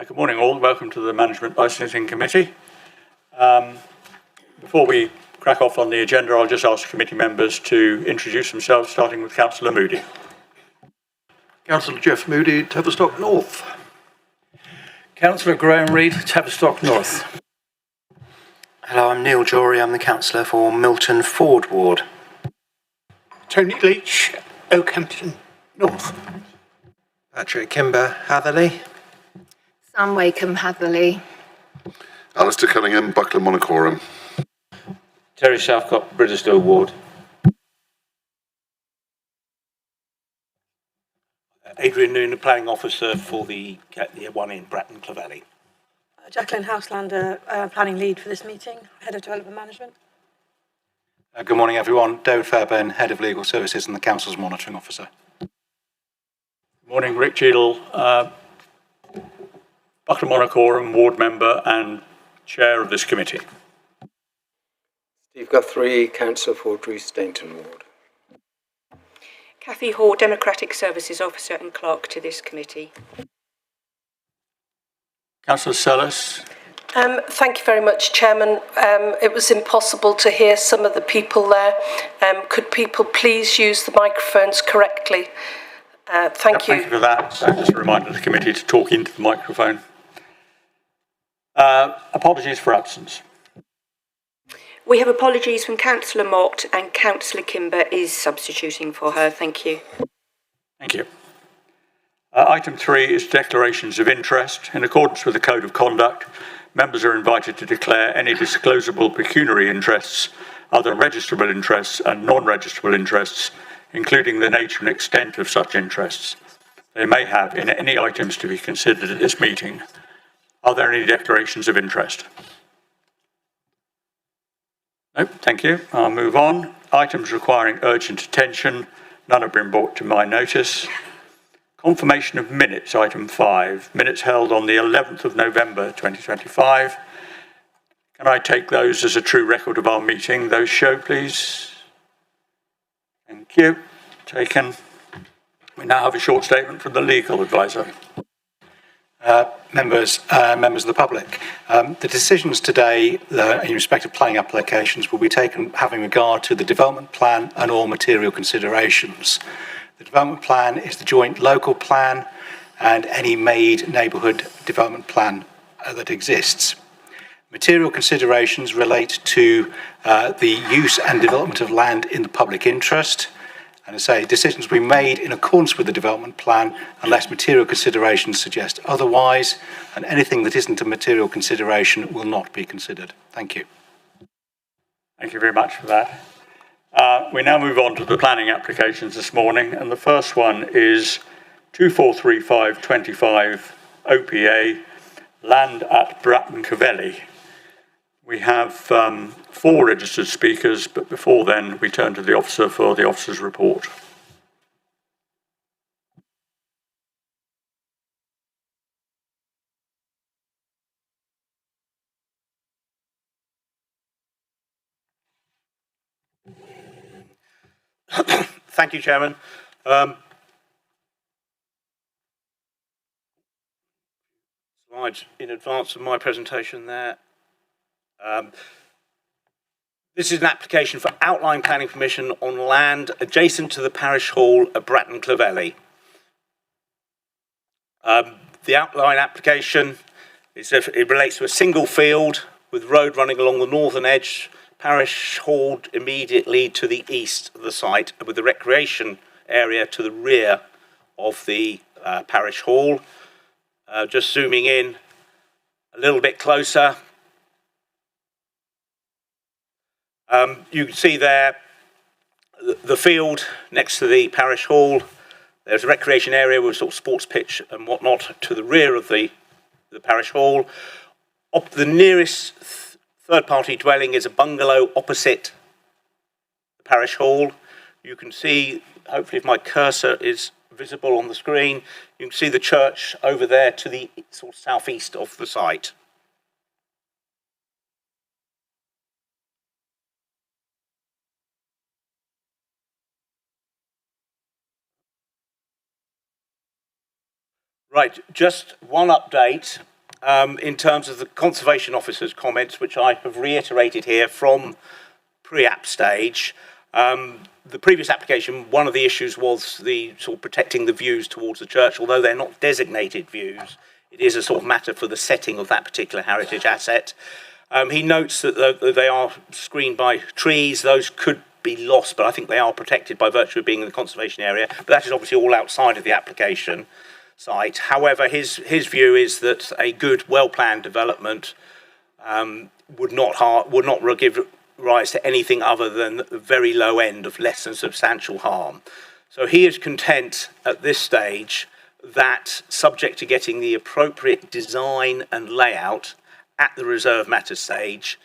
Good morning all, welcome to the Management Licensing Committee. Before we crack off on the agenda, I'll just ask committee members to introduce themselves, starting with Councillor Moody. Councillor Jeff Moody, Tavistock North. Councillor Graham Reid, Tavistock North. Hello, I'm Neil Jory, I'm the councillor for Milton Ford Ward. Tony Leach, Oakhampton North. Patrick Kimber, Hatherley. Sam Wakeham, Hatherley. Alistair Cunningham, Buckland Monacorum. Terry Southcott, Bridgestowe Ward. Adrian Noon, the Planning Officer for the one in Bratton Clovelly. Jacqueline Houselander, Planning Lead for this meeting, Head of Development Management. Good morning everyone, David Fairbairn, Head of Legal Services and the Council's Monitoring Officer. Good morning, Rick Cheadle, Buckland Monacorum Ward Member and Chair of this committee. Steve Guthrie, Councillor for Drew Stainton Ward. Cathy Hall, Democratic Services Officer and Clerk to this committee. Councillor Sellis. Thank you very much, Chairman. It was impossible to hear some of the people there. Could people please use the microphones correctly? Thank you. Thank you for that. Just a reminder to the committee to talk into the microphone. Apologies for absence. We have apologies from Councillor Mott and Councillor Kimber is substituting for her. Thank you. Thank you. Item 3 is declarations of interest. In accordance with the Code of Conduct, members are invited to declare any disclosable pecuniary interests, other registrable interests and non-registrable interests, including the nature and extent of such interests they may have in any items to be considered at this meeting. Are there any declarations of interest? No, thank you. I'll move on. Items requiring urgent attention. None have been brought to my notice. Confirmation of minutes, item 5. Minutes held on the 11th of November 2025. Can I take those as a true record of our meeting? Those show, please. Thank you. Taken. We now have a short statement from the legal advisor. Members of the public, the decisions today in respect of planning applications will be taken having regard to the development plan and all material considerations. The development plan is the joint local plan and any made neighbourhood development plan that exists. Material considerations relate to the use and development of land in the public interest. And I say decisions will be made in accordance with the development plan unless material considerations suggest otherwise, and anything that isn't a material consideration will not be considered. Thank you. Thank you very much for that. We now move on to the planning applications this morning, and the first one is 243525 OPA, land at Bratton Clovelly. We have 4 registered speakers, but before then we turn to the officer for the officer's report. Thank you, Chairman. Slides in advance of my presentation there. This is an application for outline planning permission on land adjacent to the parish hall at Bratton Clovelly. The outline application it relates to a single field with road running along the northern edge, parish hall immediately to the east of the site, with the recreation area to the rear of the parish hall. Just zooming in a little bit closer. You can see there the field next to the parish hall. There's a recreation area with sort of sports pitch and whatnot to the rear of the parish hall. The nearest third-party dwelling is a bungalow opposite the parish hall. You can see, hopefully if my cursor is visible on the screen, you can see the church over there to the sort of southeast of the site. Right, just one update. in terms of the Conservation Officer's comments, which I have reiterated here from pre-app stage. The previous application, one of the issues was the sort of protecting the views towards the church, although they're not designated views. It is a sort of matter for the setting of that particular heritage asset. He notes that they are screened by trees. Those could be lost, but I think they are protected by virtue of being in the conservation area. But that is obviously all outside of the application site. However, his view is that a good, well-planned development would not give rise to anything other than the very low end of less than substantial harm. So he is content at this stage that, subject to getting the appropriate design and layout at the reserve matter stage,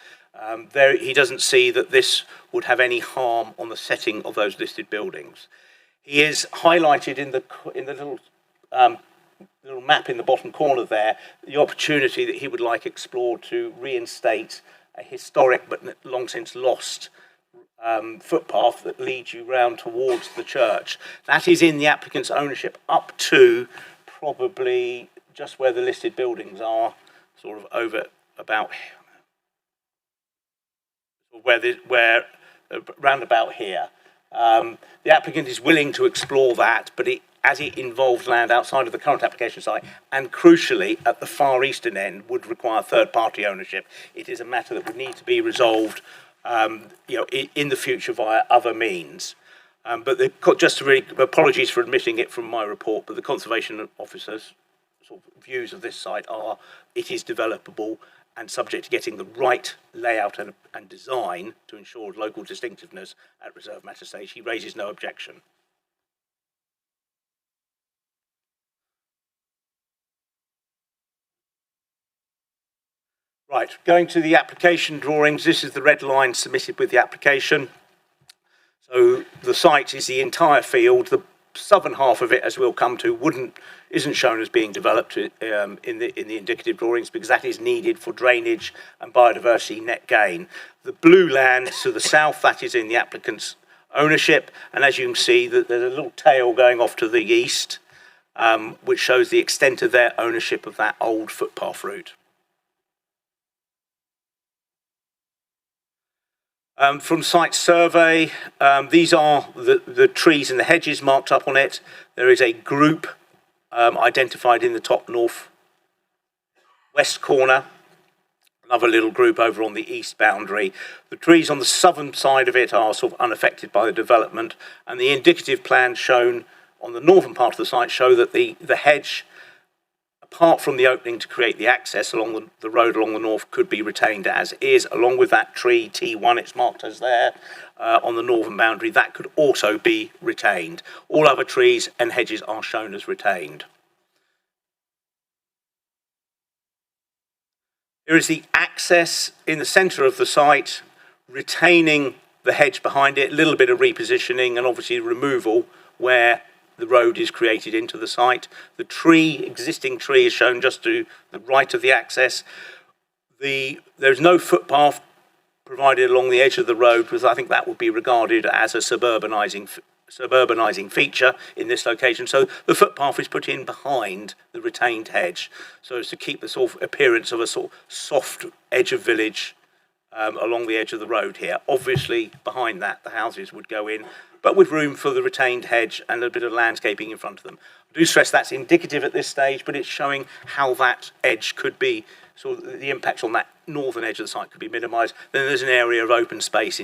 he doesn't see that this would have any harm on the setting of those listed buildings. He is highlighted in the little map in the bottom corner there the opportunity that he would like explored to reinstate a historic but long since lost footpath that leads you round towards the church. That is in the applicant's ownership up to probably just where the listed buildings are, sort of over about round about here. The applicant is willing to explore that, but as it involves land outside of the current application site, and crucially at the far eastern end would require third-party ownership. It is a matter that would need to be resolved, in the future via other means. Just to apologies for admitting it from my report, but the Conservation Officer's sort of views of this site are it is developable and subject to getting the right layout and design to ensure local distinctiveness at reserve matter stage. He raises no objection. Right, going to the application drawings, this is the red line submitted with the application. So the site is the entire field. The southern half of it, as we'll come to, isn't shown as being developed in the indicative drawings because that is needed for drainage and biodiversity net gain. The blue land to the south, that is in the applicant's ownership, and as you can see, there's a little tail going off to the east, which shows the extent of their ownership of that old footpath route. From site survey, these are the trees and the hedges marked up on it. There is a group identified in the top north west corner, another little group over on the east boundary. The trees on the southern side of it are sort of unaffected by the development, and the indicative plans shown on the northern part of the site show that the hedge, apart from the opening to create the access along the road along the north, could be retained as is, along with that tree T1, it's marked as there, on the northern boundary, that could also be retained. All other trees and hedges are shown as retained. Here is the access in the centre of the site, retaining the hedge behind it, a little bit of repositioning and obviously removal where the road is created into the site. The existing tree is shown just to the right of the access. There's no footpath provided along the edge of the road because I think that would be regarded as a suburbanising feature in this location. So the footpath is put in behind the retained hedge so as to keep the sort of appearance of a sort of soft edge of village along the edge of the road here. Obviously, behind that, the houses would go in, but with room for the retained hedge and a bit of landscaping in front of them. I do stress that's indicative at this stage, but it's showing how that edge could be, so the impacts on that northern edge of the site could be minimised. Then there's an area of open space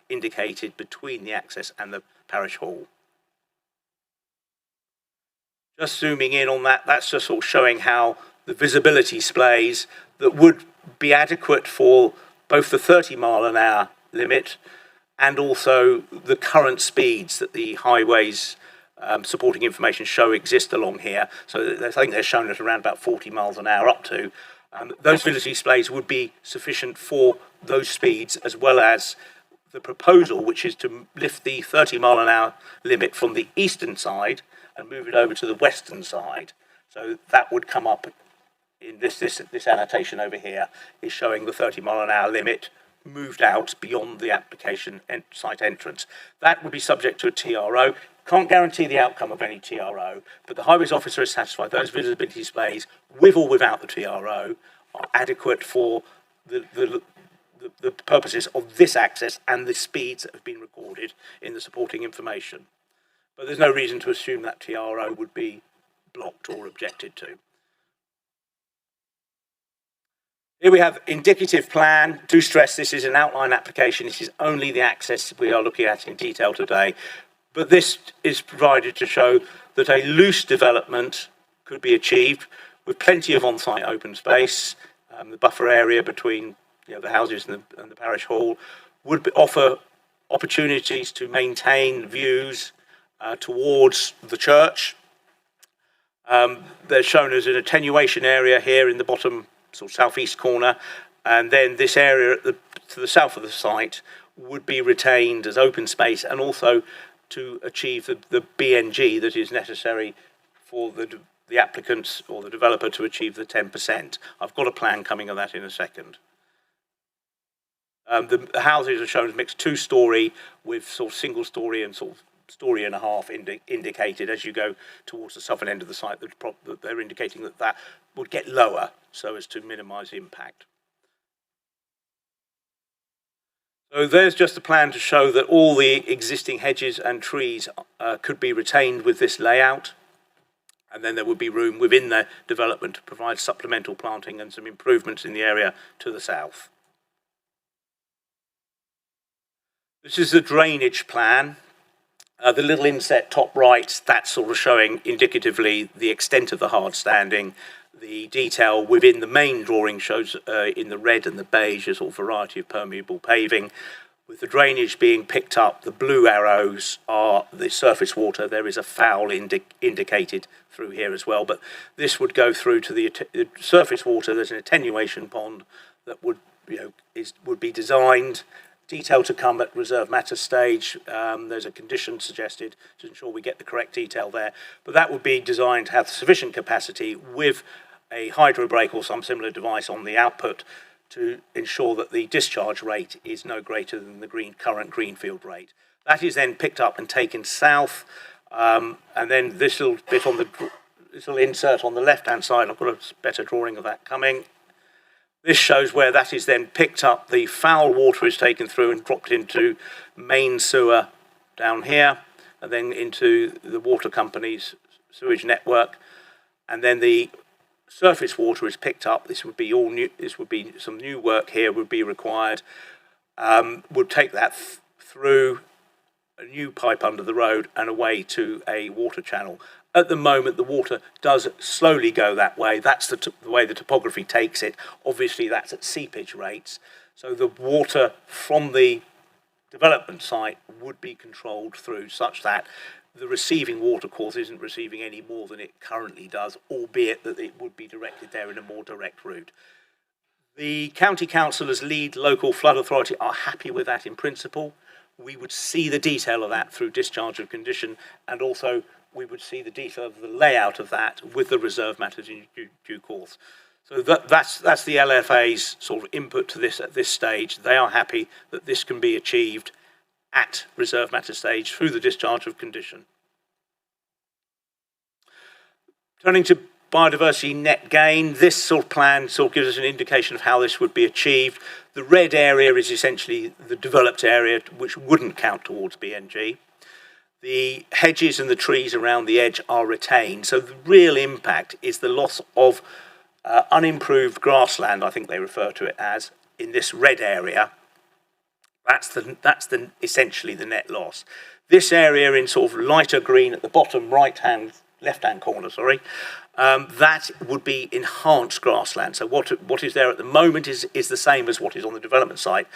indicated between the access and the parish hall. Just zooming in on that, that's just sort of showing how the visibility displays that would be adequate for both the 30-mile-an-hour limit and also the current speeds that the highways supporting information show exist along here. So I think they're shown at around about 40 miles an hour up to. Those visibility displays would be sufficient for those speeds, as well as the proposal, which is to lift the 30-mile-an-hour limit from the eastern side and move it over to the western side. So that would come up in this annotation over here, is showing the 30-mile-an-hour limit moved out beyond the application site entrance. That would be subject to a TRO. Can't guarantee the outcome of any TRO, but the highways officer is satisfied those visibility displays, with or without the TRO, are adequate for the purposes of this access and the speeds that have been recorded in the supporting information. But there's no reason to assume that TRO would be blocked or objected to. Here we have indicative plan. Do stress this is an outline application. This is only the access we are looking at in detail today. But this is provided to show that a loose development could be achieved with plenty of on-site open space. The buffer area between the houses and the parish hall would offer opportunities to maintain views towards the church. They're shown as an attenuation area here in the bottom sort of southeast corner, and then this area to the south of the site would be retained as open space, and also to achieve the BNG that is necessary for the applicants or the developer to achieve the 10%. I've got a plan coming on that in a second. The houses are shown as mixed two-storey with sort of single-storey and sort of story and a half indicated as you go towards the southern end of the site. That they're indicating that would get lower so as to minimise impact. So there's just a plan to show that all the existing hedges and trees could be retained with this layout, and then there would be room within the development to provide supplemental planting and some improvements in the area to the south. This is the drainage plan. The little inset top right, that's sort of showing indicatively the extent of the hard standing. The detail within the main drawing shows in the red and the beige a sort of variety of permeable paving. With the drainage being picked up, the blue arrows are the surface water. There is a foul indicated through here as well, but this would go through to the surface water. There's an attenuation pond that would be designed. Detail to come at reserve matter stage. There's a condition suggested to ensure we get the correct detail there, but that would be designed to have sufficient capacity with a hydro brake or some similar device on the output to ensure that the discharge rate is no greater than the current greenfield rate. That is then picked up and taken south, and then this little insert on the left-hand side, I've got a better drawing of that coming. This shows where that is then picked up. The foul water is taken through and dropped into main sewer down here, and then into the water company's sewage network. And then the surface water is picked up. This would be all new. This would be some new work here would be required. Would take that through a new pipe under the road and away to a water channel. At the moment, the water does slowly go that way. That's the way the topography takes it. Obviously, that's at seepage rates. So the water from the development site would be controlled through such that the receiving water course isn't receiving any more than it currently does, albeit that it would be directed there in a more direct route. The county council as lead local flood authority are happy with that in principle. We would see the detail of that through discharge of condition, and also we would see the detail of the layout of that with the reserve matters in due course. So that's the LFA's sort of input to this at this stage. They are happy that this can be achieved at reserve matter stage through the discharge of condition. Turning to biodiversity net gain, this sort of plan sort of gives us an indication of how this would be achieved. The red area is essentially the developed area, which wouldn't count towards BNG. The hedges and the trees around the edge are retained. So the real impact is the loss of unimproved grassland, I think they refer to it as, in this red area. That's essentially the net loss. This area in sort of lighter green at the bottom left-hand corner, that would be enhanced grassland. So what is there at the moment is the same as what is on the development site.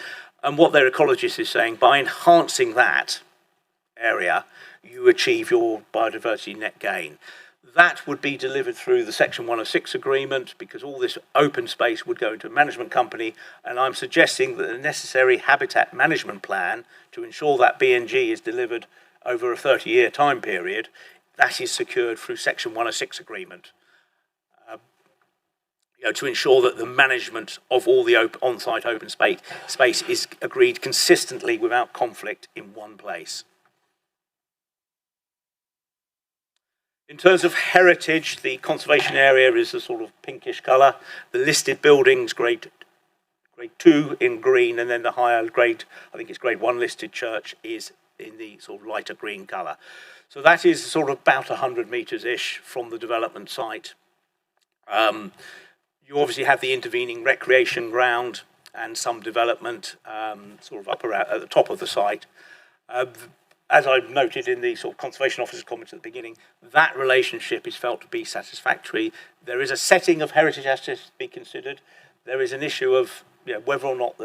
And what their ecologist is saying, by enhancing that area, you achieve your biodiversity net gain. That would be delivered through the Section 106 agreement, because all this open space would go into a management company, and I'm suggesting that the necessary habitat management plan to ensure that BNG is delivered over a 30-year time period, that is secured through Section 106 agreement. To ensure that the management of all the on-site open space is agreed consistently without conflict in one place. In terms of heritage, the conservation area is a sort of pinkish colour. The listed buildings, grade 2 in green, and then the higher grade, I think it's grade 1 listed church, is in the sort of lighter green colour. So that is sort of about 100 metres-ish from the development site. You obviously have the intervening recreation ground and some development sort of up around at the top of the site. As I noted in the sort of conservation officer's comments at the beginning, that relationship is felt to be satisfactory. There is a setting of heritage has to be considered. There is an issue of whether or not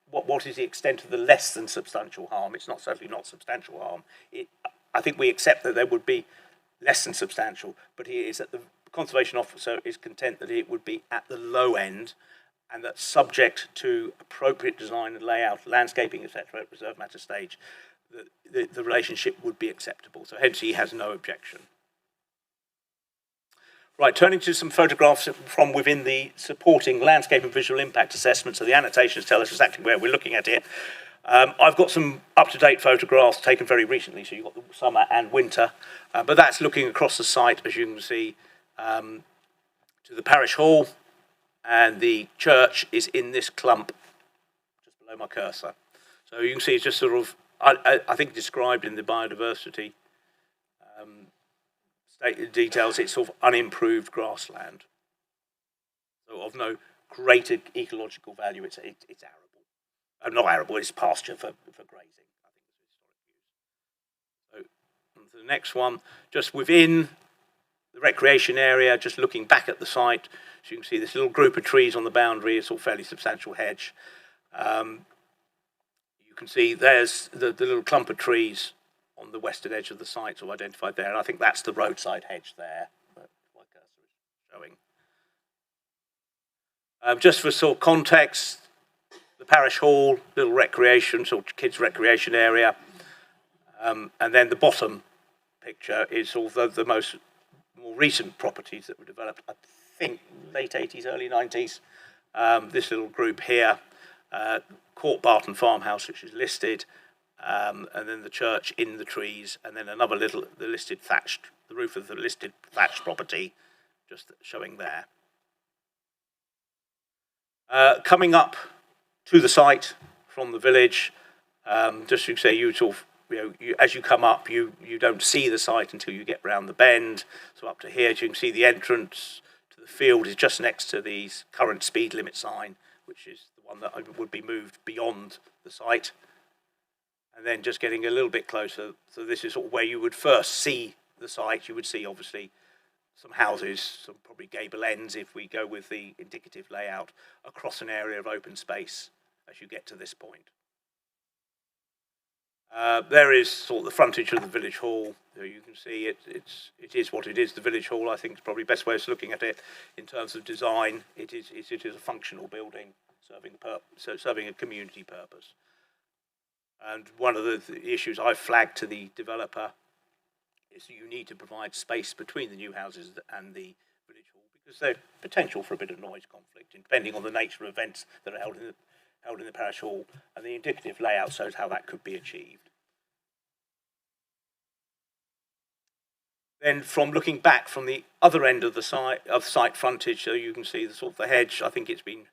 what is the extent of the less than substantial harm. It's certainly not substantial harm. I think we accept that there would be less than substantial, but it is that the conservation officer is content that it would be at the low end, and that subject to appropriate design and layout, landscaping, etc., at reserve matter stage, the relationship would be acceptable. So hence he has no objection. Right, turning to some photographs from within the supporting landscape and visual impact assessment. So the annotations tell us exactly where we're looking at it. I've got some up-to-date photographs taken very recently, so you've got the summer and winter, but that's looking across the site, as you can see, to the parish hall, and the church is in this clump just below my cursor. So you can see it's just sort of, I think described in the biodiversity stated details, it's sort of unimproved grassland. So of no great ecological value, it's arable. Not arable, it's pasture for grazing. I think it's historic use. So on to the next one, just within the recreation area, just looking back at the site, so you can see this little group of trees on the boundary, it's all fairly substantial hedge. You can see there's the little clump of trees on the western edge of the site, so identified there, and I think that's the roadside hedge there that my cursor is showing. Just for sort of context, the parish hall, little recreation, sort of kids' recreation area, and then the bottom picture is all the more recent properties that were developed, I think late 80s, early 90s. This little group here, Court Barton Farmhouse, which is listed, and then the church in the trees, and then another the roof of the listed thatched property, just showing there. Coming up to the site from the village, just to say, as you come up, you don't see the site until you get round the bend. So up to here, you can see the entrance to the field is just next to the current speed limit sign, which is the one that would be moved beyond the site. And then just getting a little bit closer, so this is sort of where you would first see the site. You would see, obviously, some houses, some probably gable ends if we go with the indicative layout, across an area of open space as you get to this point. There is sort of the frontage of the village hall. You can see it is what it is. The village hall, I think, is probably the best way of looking at it in terms of design. It is a functional building serving a community purpose. And one of the issues I've flagged to the developer is that you need to provide space between the new houses and the village hall, because there's potential for a bit of noise conflict, depending on the nature of events that are held in the parish hall, and the indicative layout shows how that could be achieved. Then, from looking back from the other end of the site frontage, so you can see the sort of the hedge. I think it's been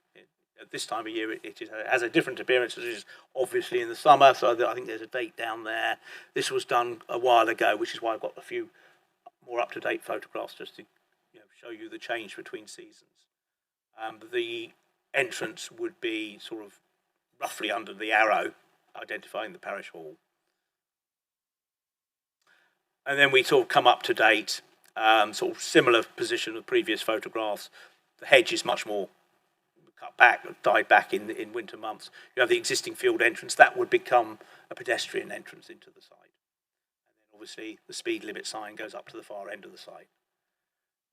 at this time of year. It has a different appearance, as it is obviously in the summer. So I think there's a date down there. This was done a while ago, which is why I've got a few more up-to-date photographs just to show you the change between seasons. The entrance would be sort of roughly under the arrow, identifying the parish hall. And then we sort of come up to date, sort of similar position of previous photographs. The hedge is much more cut back, died back in winter months. You have the existing field entrance. That would become a pedestrian entrance into the site. And then obviously the speed limit sign goes up to the far end of the site.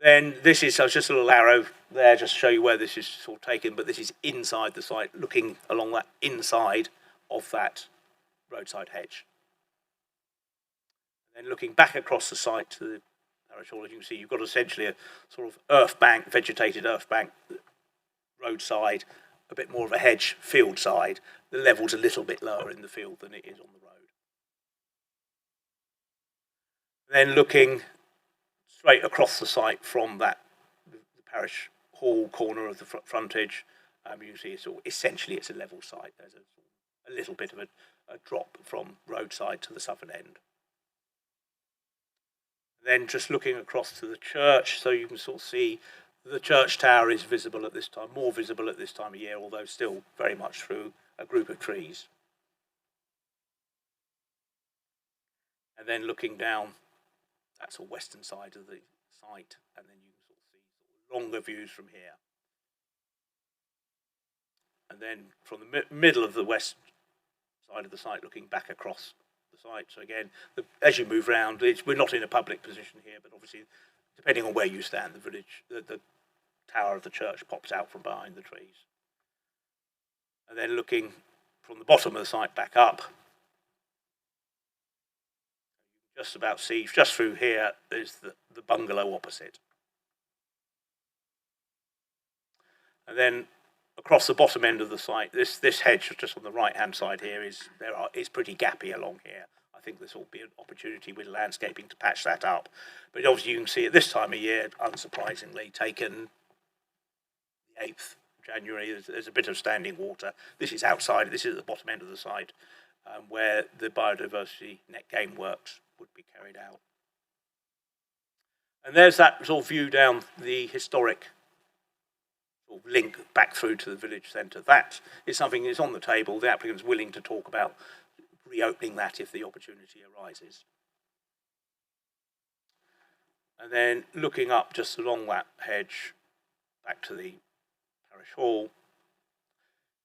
Then this is just a little arrow there just to show you where this is sort of taken, but this is inside the site, looking along that inside of that roadside hedge. And then looking back across the site to the parish hall, as you can see, you've got essentially a sort of earth bank, vegetated earth bank, roadside, a bit more of a hedge field side. The level's a little bit lower in the field than it is on the road. Then looking straight across the site from that the parish hall corner of the frontage. You can see essentially it's a level site. There's a little bit of a drop from roadside to the southern end. Then just looking across to the church, so you can sort of see the church tower is visible at this time, more visible at this time of year, although still very much through a group of trees. And then looking down, that's the western side of the site, and then you can sort of see longer views from here. And then from the middle of the west side of the site, looking back across the site. So again, as you move around, we're not in a public position here, but obviously, depending on where you stand, the village, the tower of the church pops out from behind the trees. And then looking from the bottom of the site back up, you can just about see, just through here, there's the bungalow opposite. And then across the bottom end of the site, this hedge just on the right-hand side here is pretty gappy along here. I think this will be an opportunity with landscaping to patch that up. But obviously you can see at this time of year, unsurprisingly, taken the 8th of January, there's a bit of standing water. This is outside, this is at the bottom end of the site, where the biodiversity net gain works would be carried out. And there's that sort of view down the historic link back through to the village centre. That is something that's on the table. The applicant's willing to talk about reopening that if the opportunity arises. And then looking up just along that hedge back to the parish hall,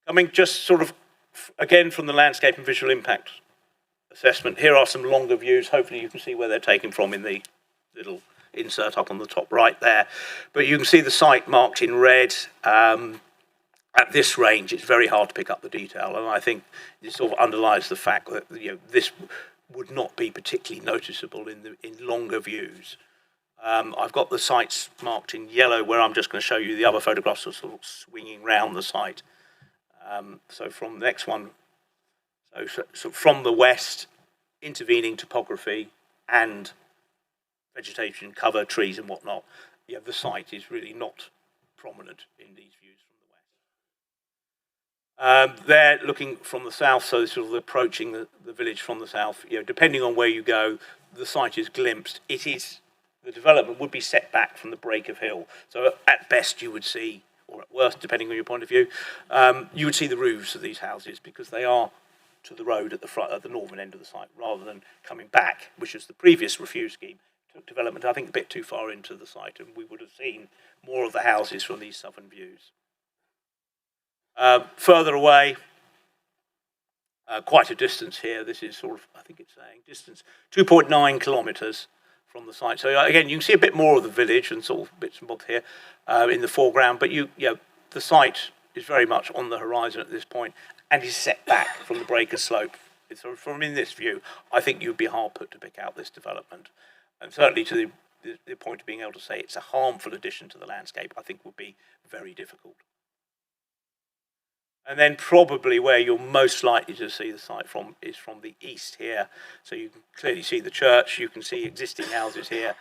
coming just sort of again from the landscape and visual impact assessment, here are some longer views. Hopefully you can see where they're taken from in the little insert up on the top right there, but you can see the site marked in red. At this range, it's very hard to pick up the detail, and I think it sort of underlies the fact that this would not be particularly noticeable in longer views. I've got the sites marked in yellow, where I'm just going to show you the other photographs of sort of swinging round the site. So from the next one, so from the west, intervening topography and vegetation, cover, trees and whatnot, the site is really not prominent in these views from the west. They're looking from the south, so sort of approaching the village from the south. Depending on where you go, the site is glimpsed. The development would be set back from the break of hill. So at best you would see, or at worst, depending on your point of view, you would see the roofs of these houses because they are to the road at the front, at the northern end of the site, rather than coming back, which is the previous refuse scheme. Development, I think, a bit too far into the site, and we would have seen more of the houses from these southern views. Further away, quite a distance here. This is sort of, I think it's saying distance 2.9 kilometres from the site. So again, you can see a bit more of the village and sort of bits and bobs here in the foreground, but the site is very much on the horizon at this point and is set back from the breaker slope. So from in this view, I think you'd be hard put to pick out this development. And certainly to the point of being able to say it's a harmful addition to the landscape, I think would be very difficult. And then probably where you're most likely to see the site from is from the east here. So you can clearly see the church, you can see existing houses here.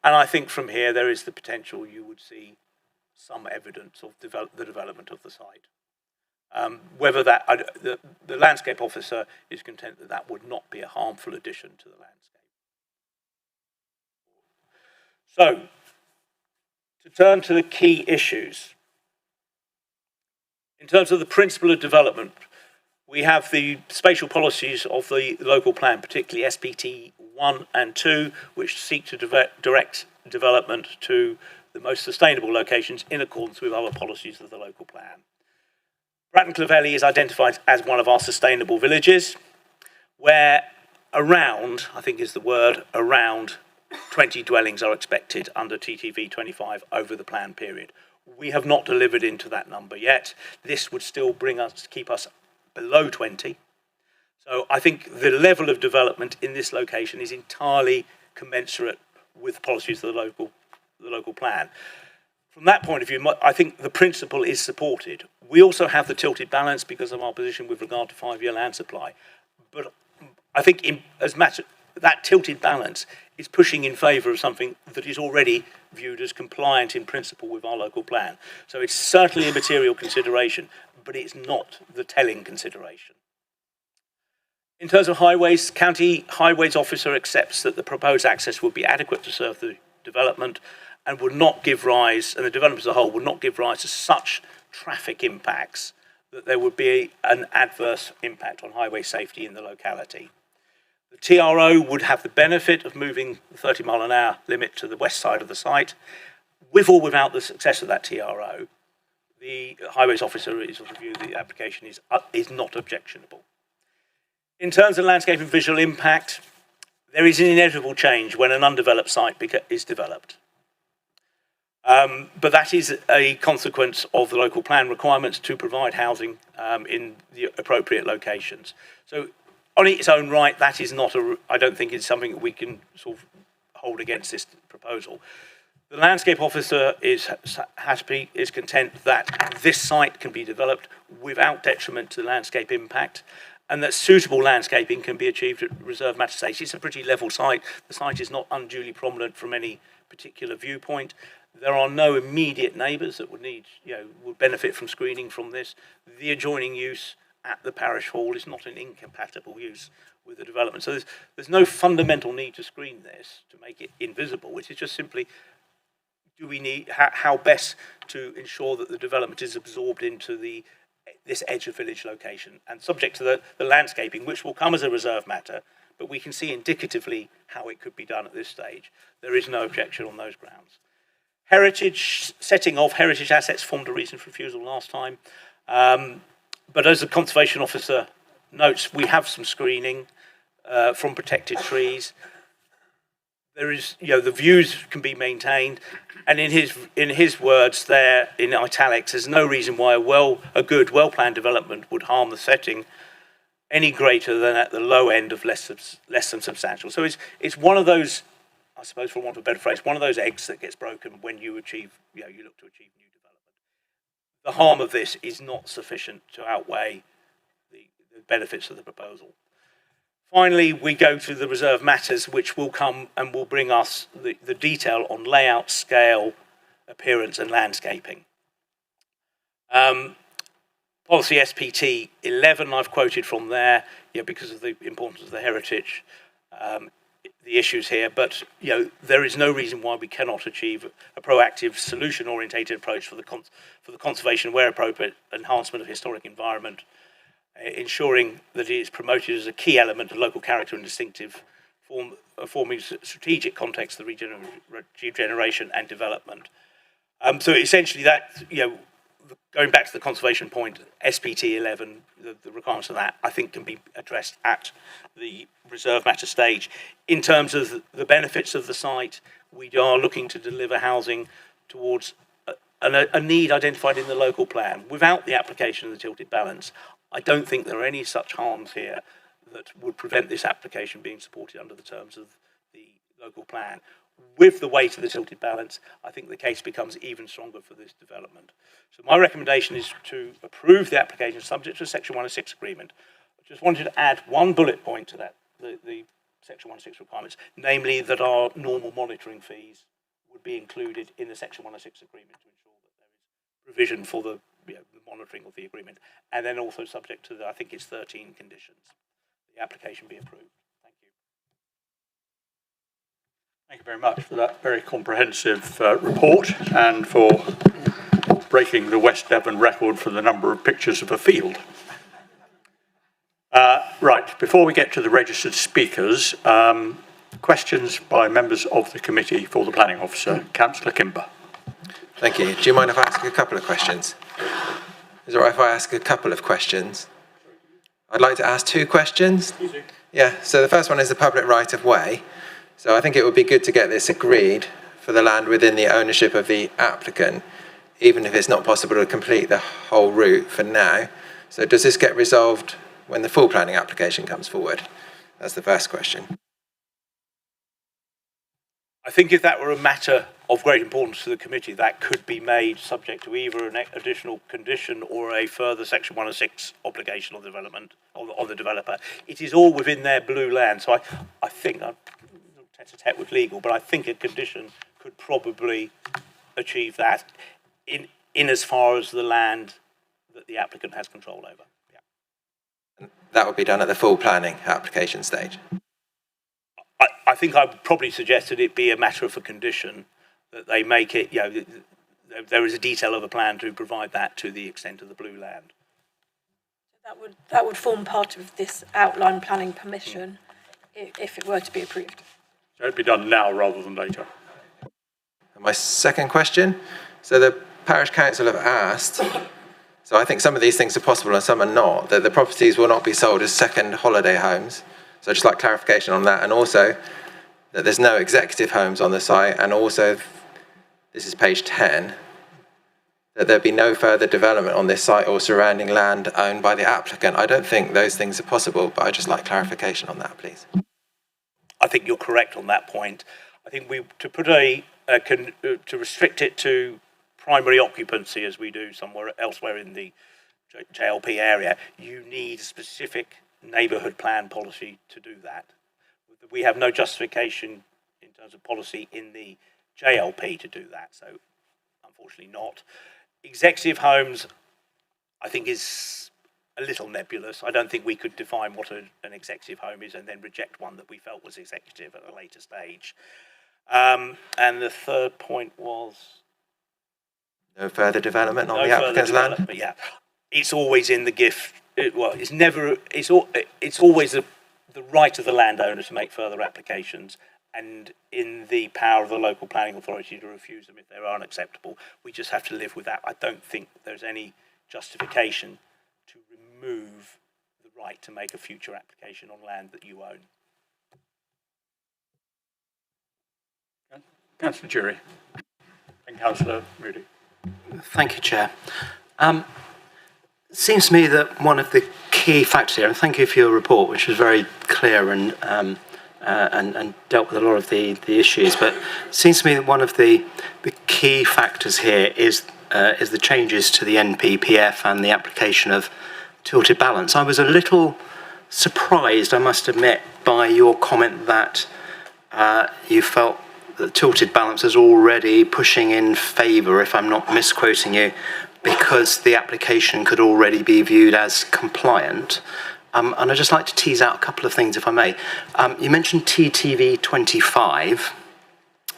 And I think from here there is the potential you would see some evidence of the development of the site. Whether the landscape officer is content that that would not be a harmful addition to the landscape. So, to turn to the key issues. In terms of the principle of development, we have the spatial policies of the local plan, particularly SPT 1 and 2, which seek to direct development to the most sustainable locations in accordance with other policies of the local plan. Bratton Clovelly is identified as one of our sustainable villages, where around, I think is the word, around 20 dwellings are expected under TTV 25 over the plan period. We have not delivered into that number yet. This would still keep us below 20. So I think the level of development in this location is entirely commensurate with policies of the local plan. From that point of view, I think the principle is supported. We also have the tilted balance because of our position with regard to 5-year land supply. But I think that tilted balance is pushing in favour of something that is already viewed as compliant in principle with our local plan. So it's certainly a material consideration, but it's not the telling consideration. In terms of highways, County Highways Officer accepts that the proposed access would be adequate to serve the development and would not give rise, and the development as a whole would not give rise to such traffic impacts that there would be an adverse impact on highway safety in the locality. The TRO would have the benefit of moving the 30-mile-an-hour limit to the west side of the site. With or without the success of that TRO, the Highways Officer is of the view that the application is not objectionable. In terms of landscape and visual impact, there is an inevitable change when an undeveloped site is developed. But that is a consequence of the local plan requirements to provide housing in the appropriate locations. So on its own right, that is not I don't think it's something that we can sort of hold against this proposal. The landscape officer is content that this site can be developed without detriment to the landscape impact, and that suitable landscaping can be achieved at reserve matter stage. It's a pretty level site. The site is not unduly prominent from any particular viewpoint. There are no immediate neighbours that would benefit from screening from this. The adjoining use at the parish hall is not an incompatible use with the development. So there's no fundamental need to screen this to make it invisible. It is just simply, do we need how best to ensure that the development is absorbed into this edge of village location, and subject to the landscaping, which will come as a reserve matter, but we can see indicatively how it could be done at this stage. There is no objection on those grounds. Setting of heritage assets formed a reason for refusal last time, but as the conservation officer notes, we have some screening from protected trees. There is, the views can be maintained, and in his words there in italics, there's no reason why a good, well-planned development would harm the setting any greater than at the low end of less than substantial. So it's one of those, I suppose, for want of a better phrase, one of those eggs that gets broken when you look to achieve new development. The harm of this is not sufficient to outweigh the benefits of the proposal. Finally, we go to the reserve matters, which will come and will bring us the detail on layout, scale, appearance, and landscaping. Policy SPT 11, I've quoted from there, because of the importance of the heritage, the issues here. But there is no reason why we cannot achieve a proactive, solution-orientated approach for the conservation, where appropriate, enhancement of historic environment, ensuring that it is promoted as a key element of local character and distinctive forming strategic context of the regeneration and development. So essentially that, going back to the conservation point, SPT 11, the requirements of that, I think can be addressed at the reserve matter stage. In terms of the benefits of the site, we are looking to deliver housing towards a need identified in the local plan. Without the application of the tilted balance, I don't think there are any such harms here that would prevent this application being supported under the terms of the local plan. With the weight of the tilted balance, I think the case becomes even stronger for this development. So my recommendation is to approve the application subject to the Section 106 agreement. I just wanted to add one bullet point to that, the Section 106 requirements, namely that our normal monitoring fees would be included in the Section 106 agreement to ensure that there is provision for the monitoring of the agreement, and then also subject to I think it's 13 conditions. The application be approved. Thank you. Thank you very much for that very comprehensive report, and for breaking the West Devon record for the number of pictures of a field. Right, before we get to the registered speakers, questions by members of the committee for the planning officer. Councillor Kimber. Thank you. Do you mind if I ask a couple of questions? Is it all right if I ask a couple of questions? I'd like to ask two questions. Yeah, so the first one is the public right of way. So I think it would be good to get this agreed for the land within the ownership of the applicant, even if it's not possible to complete the whole route for now. So does this get resolved when the full planning application comes forward? That's the first question. I think if that were a matter of great importance to the committee, that could be made subject to either an additional condition or a further Section 106 obligation on the development of the developer. It is all within their blue land, so I think tete-a-tete with legal, but I think a condition could probably achieve that in as far as the land that the applicant has control over. Yeah. That would be done at the full planning application stage. I think I would probably suggest that it be a matter of a condition that they make it, there is a detail of a plan to provide that to the extent of the blue land. That would form part of this outline planning permission if it were to be approved. So it'd be done now rather than later. And my second question, so the parish council have asked, so I think some of these things are possible and some are not, that the properties will not be sold as second holiday homes. So I'd just like clarification on that, and also that there's no executive homes on the site, and also, this is page 10, that there be no further development on this site or surrounding land owned by the applicant. I don't think those things are possible, but I'd just like clarification on that, please. I think you're correct on that point. I think to restrict it to primary occupancy, as we do somewhere elsewhere in the JLP area, you need a specific neighbourhood plan policy to do that. We have no justification in terms of policy in the JLP to do that, so unfortunately not. Executive homes, I think, is a little nebulous. I don't think we could define what an executive home is and then reject one that we felt was executive at a later stage. And the third point was? No further development on the applicant's land? But yeah, it's always in the gift. It's always the right of the landowner to make further applications, and in the power of the local planning authority to refuse them if they are unacceptable. We just have to live with that. I don't think there's any justification to remove the right to make a future application on land that you own. Councillor Jury and Councillor Moody. Thank you, Chair. It seems to me that one of the key factors here, and thank you for your report, which was very clear and dealt with a lot of the issues, but it seems to me that one of the key factors here is the changes to the NPPF and the application of tilted balance. I was a little surprised, I must admit, by your comment that you felt that tilted balance is already pushing in favour, if I'm not misquoting you, because the application could already be viewed as compliant. And I'd just like to tease out a couple of things, if I may. You mentioned TTV 25,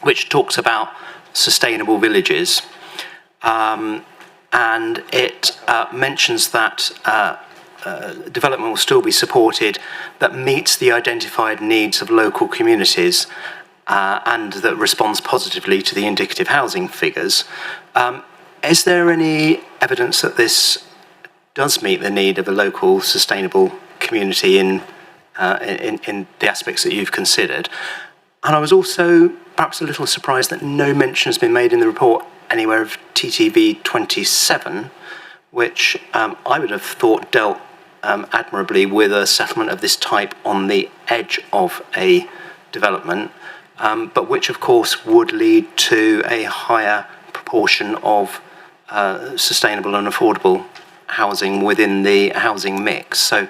which talks about sustainable villages. And it mentions that development will still be supported that meets the identified needs of local communities and that responds positively to the indicative housing figures. Is there any evidence that this does meet the need of a local sustainable community in the aspects that you've considered? And I was also perhaps a little surprised that no mention has been made in the report anywhere of TTV 27, which I would have thought dealt admirably with a settlement of this type on the edge of a development, but which of course would lead to a higher proportion of sustainable and affordable housing within the housing mix. So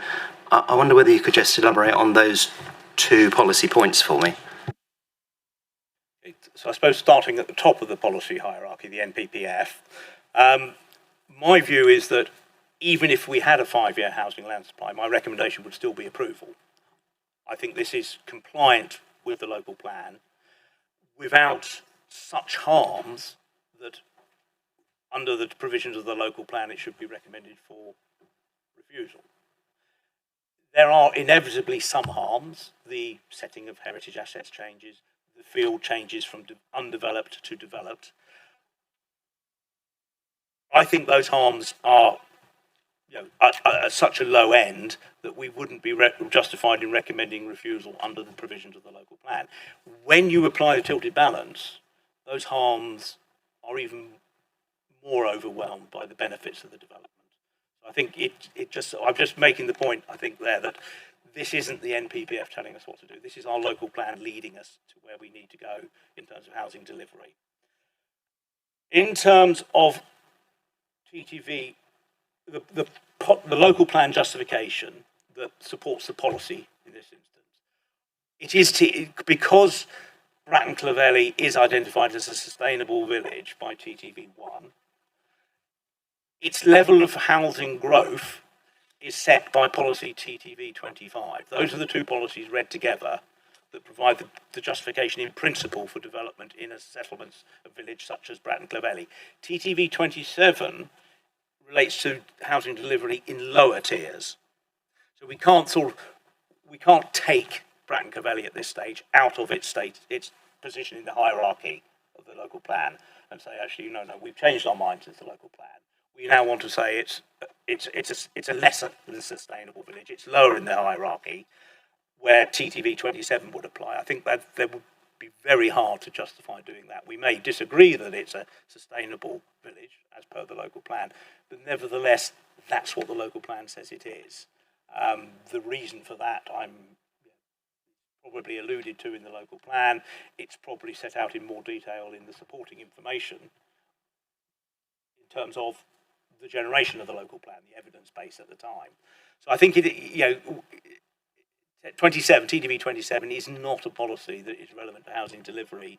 I wonder whether you could just elaborate on those two policy points for me. So I suppose starting at the top of the policy hierarchy, the NPPF, my view is that even if we had a 5-year housing land supply, my recommendation would still be approval. I think this is compliant with the local plan without such harms that under the provisions of the local plan it should be recommended for refusal. There are inevitably some harms. The setting of heritage assets changes, the field changes from undeveloped to developed. I think those harms are at such a low end that we wouldn't be justified in recommending refusal under the provisions of the local plan. When you apply the tilted balance, those harms are even more overwhelmed by the benefits of the development. So I think I'm just making the point, I think, there that this isn't the NPPF telling us what to do. This is our local plan leading us to where we need to go in terms of housing delivery. In terms of TTV, the local plan justification that supports the policy in this instance, it is because Bratton Clovelly is identified as a sustainable village by TTV1. Its level of housing growth is set by policy TTV25. Those are the two policies read together that provide the justification in principle for development in a settlement of village such as Bratton Clovelly. TTV27 relates to housing delivery in lower tiers. So we can't take Bratton Clovelly at this stage out of its position in the hierarchy of the local plan and say, actually, no, we've changed our mind since the local plan. We now want to say it's a lesser than sustainable village. It's lower in the hierarchy, where TTV27 would apply. I think that would be very hard to justify doing that. We may disagree that it's a sustainable village as per the local plan, but nevertheless, that's what the local plan says it is. The reason for that, I'm probably alluded to in the local plan. It's probably set out in more detail in the supporting information in terms of the generation of the local plan, the evidence base at the time. So I think TTV 27 is not a policy that is relevant to housing delivery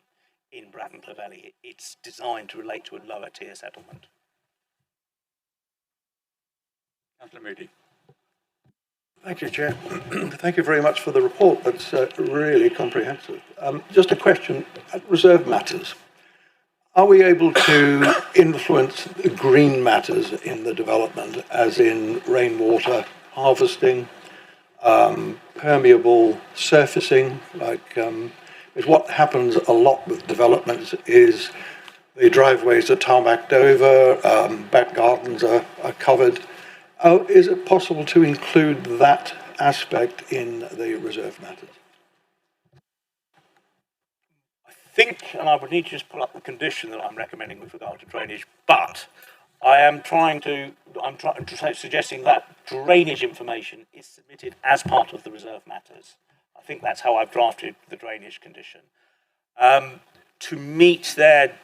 in Bratton Clovelly. It's designed to relate to a lower tier settlement. Councillor Moody. Thank you, Chair. Thank you very much for the report. That's really comprehensive. Just a question at reserve matters. Are we able to influence the green matters in the development, as in rainwater harvesting, permeable surfacing? Is what happens a lot with developments is the driveways are tarmacked over, back gardens are covered. Is it possible to include that aspect in the reserve matters? I think, and I would need to just pull up the condition that I'm recommending with regard to drainage, but I'm suggesting that drainage information is submitted as part of the reserve matters. I think that's how I've drafted the drainage condition. To meet their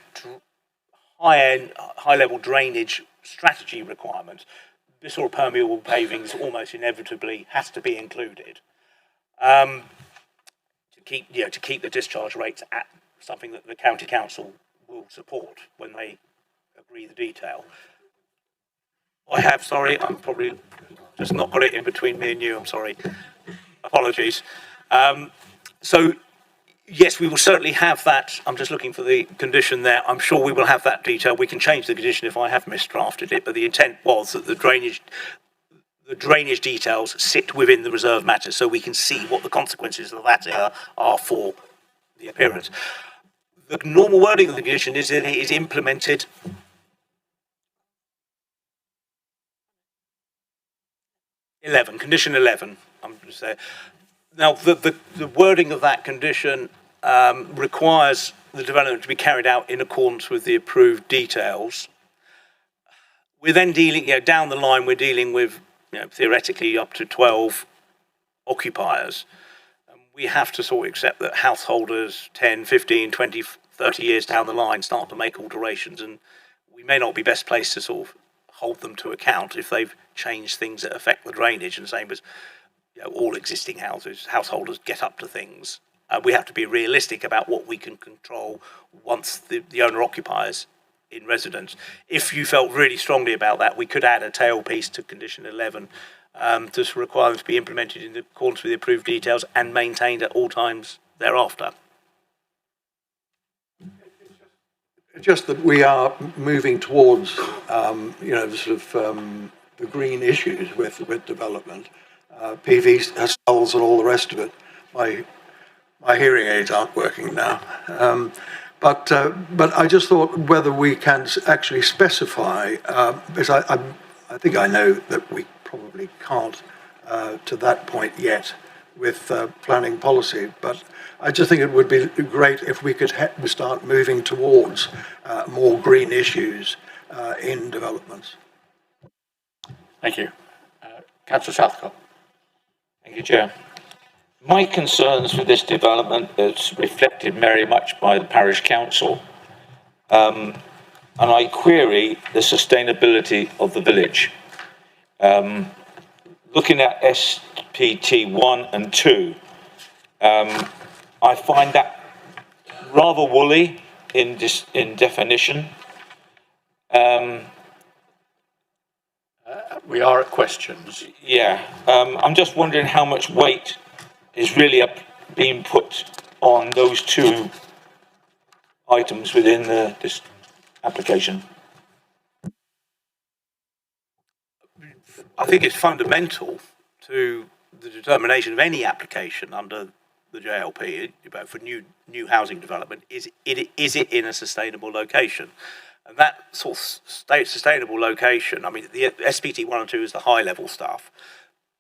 high-level drainage strategy requirements, this sort of permeable pavings almost inevitably has to be included to keep the discharge rates at something that the county council will support when they agree the detail. I'm probably just not got it in between me and you. I'm sorry. Apologies. So yes, we will certainly have that. I'm just looking for the condition there. I'm sure we will have that detail. We can change the condition if I have misdrafted it, but the intent was that the drainage details sit within the reserve matters so we can see what the consequences of that are for the appearance. The normal wording of the condition is that it is implemented condition 11. I'm just saying. Now, the wording of that condition requires the development to be carried out in accordance with the approved details. We're then dealing, down the line, we're dealing with, theoretically up to 12 occupiers. We have to sort of accept that householders 10, 15, 20, 30 years down the line start to make alterations, and we may not be best placed to sort of hold them to account if they've changed things that affect the drainage, and same as all existing householders get up to things. We have to be realistic about what we can control once the owner occupies in residence. If you felt really strongly about that, we could add a tailpiece to condition 11 to require them to be implemented in accordance with the approved details and maintained at all times thereafter. Just that we are moving towards, the green issues with development, PV cells and all the rest of it. My hearing aids aren't working now, but I just thought whether we can actually specify, because I think I know that we probably can't to that point yet with planning policy, but I just think it would be great if we could start moving towards more green issues in developments. Thank you. Councillor Southcott. Thank you, Chair. My concerns with this development is reflected very much by the parish council, and I query the sustainability of the village. Looking at SPT 1 and 2, I find that rather woolly in definition. We are at questions. Yeah, I'm just wondering how much weight is really being put on those two items within this application. I think it's fundamental to the determination of any application under the JLP for new housing development is it in a sustainable location, and that sort of sustainable location. I mean, the SPT 1 and 2 is the high level stuff.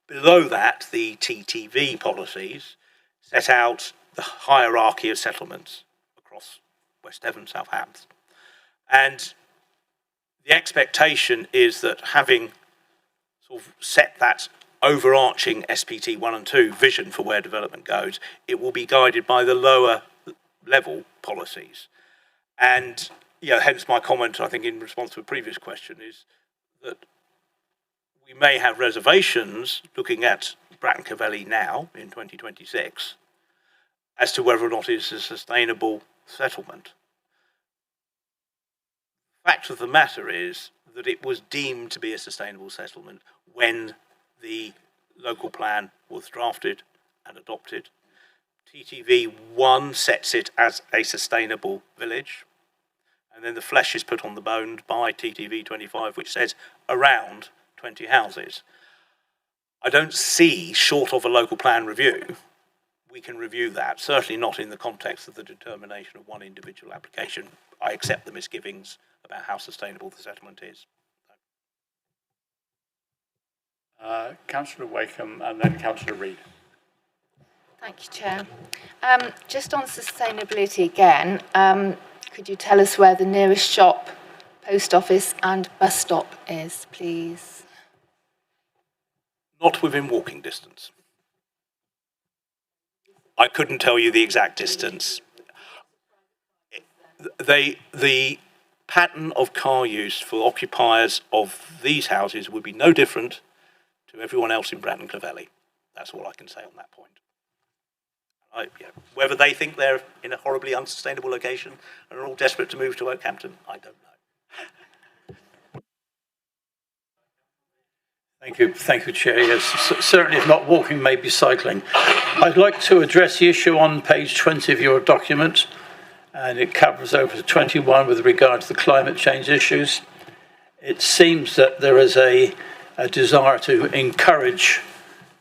Below that, the TTV policies set out the hierarchy of settlements across West Devon, Southampton, and the expectation is that having sort of set that overarching SPT 1 and 2 vision for where development goes, it will be guided by the lower level policies. And, hence my comment, I think, in response to a previous question, is that we may have reservations looking at Bratton Clovelly now in 2026 as to whether or not it's a sustainable settlement. Fact of the matter is that it was deemed to be a sustainable settlement when the local plan was drafted and adopted. TTV 1 sets it as a sustainable village, and then the flesh is put on the bone by TTV 25, which says around 20 houses. I don't see, short of a local plan review, we can review that, certainly not in the context of the determination of one individual application. I accept the misgivings about how sustainable the settlement is. Councillor Wakeham and then Councillor Reid. Thank you, Chair. Just on sustainability again, could you tell us where the nearest shop, post office and bus stop is, please? Not within walking distance. I couldn't tell you the exact distance. The pattern of car use for occupiers of these houses would be no different to everyone else in Bratton Clovelly. That's all I can say on that point. Whether they think they're in a horribly unsustainable location and are all desperate to move to Oakhampton, I don't know. Thank you, Chair. Yes, certainly if not walking, maybe cycling. I'd like to address the issue on page 20 of your document, and it covers over to 21 with regard to the climate change issues. It seems that there is a desire to encourage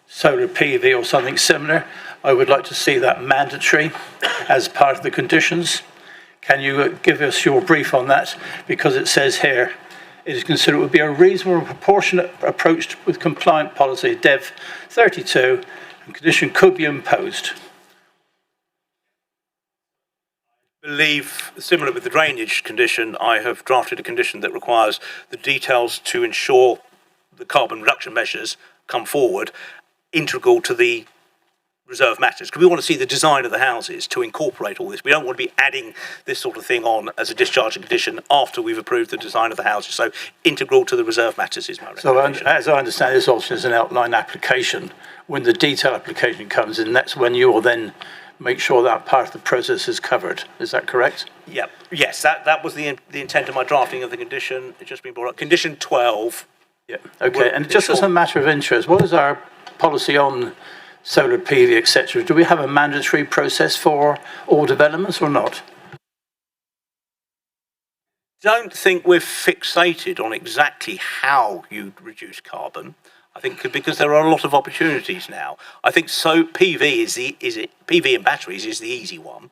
solar PV or something similar. I would like to see that mandatory as part of the conditions. Can you give us your brief on that? Because it says here, it is considered would be a reasonable and proportionate approach with compliant policy, Dev 32, and condition could be imposed. I believe, similar with the drainage condition, I have drafted a condition that requires the details to ensure the carbon reduction measures come forward, integral to the reserve matters, because we want to see the design of the houses to incorporate all this. We don't want to be adding this sort of thing on as a discharging condition after we've approved the design of the houses. So integral to the reserve matters is my recommendation. So as I understand, this also is an outline application. When the detail application comes in, that's when you will then make sure that part of the process is covered. Is that correct? Yep. Yes, that was the intent of my drafting of the condition. It's just been brought up. Condition 12. Yeah. Okay. And just as a matter of interest, what is our policy on solar PV, etc.? Do we have a mandatory process for all developments or not? Don't think we're fixated on exactly how you reduce carbon. I think because there are a lot of opportunities now. I think PV and batteries is the easy one,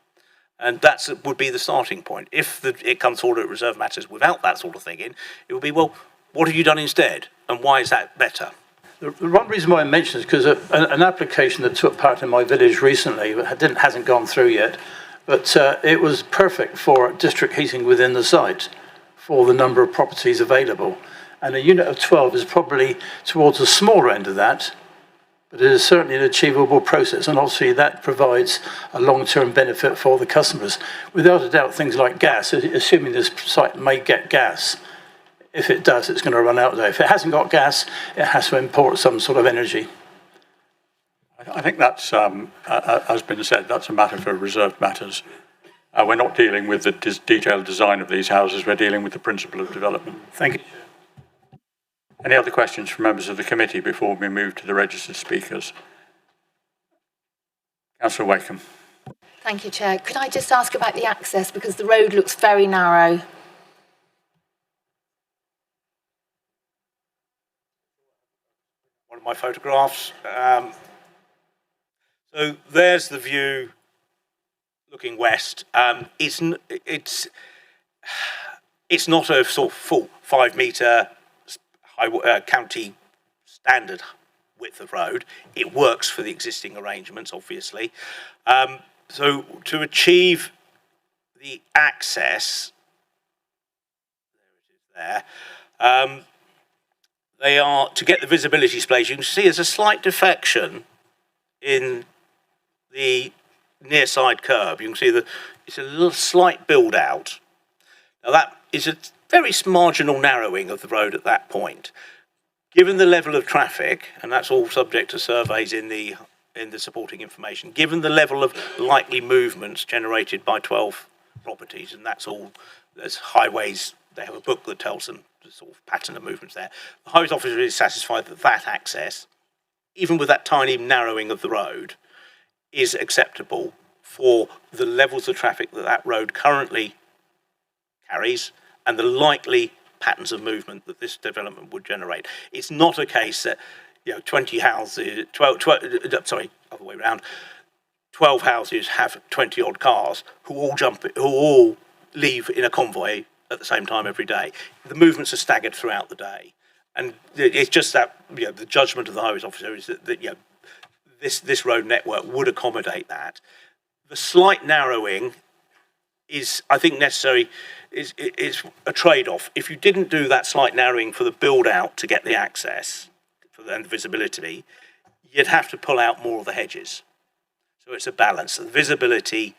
and that would be the starting point. If it comes forward at reserve matters without that sort of thing in, it would be, well, what have you done instead, and why is that better? The one reason why I mention this is because an application that took part in my village recently hasn't gone through yet, but it was perfect for district heating within the site for the number of properties available. And a unit of 12 is probably towards the smaller end of that, but it is certainly an achievable process. And obviously that provides a long-term benefit for the customers. Without a doubt, things like gas, assuming this site may get gas, if it does, it's going to run out there. If it hasn't got gas, it has to import some sort of energy. I think that's, has been said, that's a matter for reserved matters. We're not dealing with the detailed design of these houses, we're dealing with the principle of development. Thank you. Any other questions from members of the committee before we move to the registered speakers? Councillor Wakeham. Thank you, Chair. Could I just ask about the access, because the road looks very narrow? One of my photographs. So there's the view looking west. It's not a sort of full 5 metre county standard width of road. It works for the existing arrangements, obviously. So to achieve the access, there it is there, they are, to get the visibility displays, you can see there's a slight defection in the near side curb. You can see that it's a little slight build out. Now that is a very marginal narrowing of the road at that point. Given the level of traffic, and that's all subject to surveys in the supporting information, given the level of likely movements generated by 12 properties, and that's all, there's highways, they have a book that tells them the sort of pattern of movements there. The Highways Officer is satisfied that that access, even with that tiny narrowing of the road, is acceptable for the levels of traffic that that road currently carries and the likely patterns of movement that this development would generate. It's not a case that 20 houses, 12 houses have 20 odd cars who all leave in a convoy at the same time every day. The movements are staggered throughout the day. And it's just that, the judgment of the Highways Officer is that this road network would accommodate that. The slight narrowing is, I think, necessary, is a trade-off. If you didn't do that slight narrowing for the build-out to get the access and the visibility, you'd have to pull out more of the hedges. So it's a balance. The visibility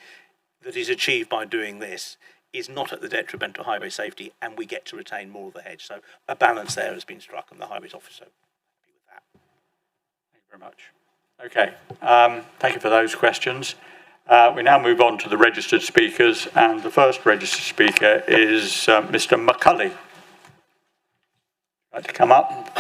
that is achieved by doing this is not at the detriment of highway safety, and we get to retain more of the hedge. So a balance there has been struck, and the Highways Officer happy with that. Thank you very much. Okay, thank you for those questions. We now move on to the registered speakers, and the first registered speaker is Mr. McCulley. Would you like to come up?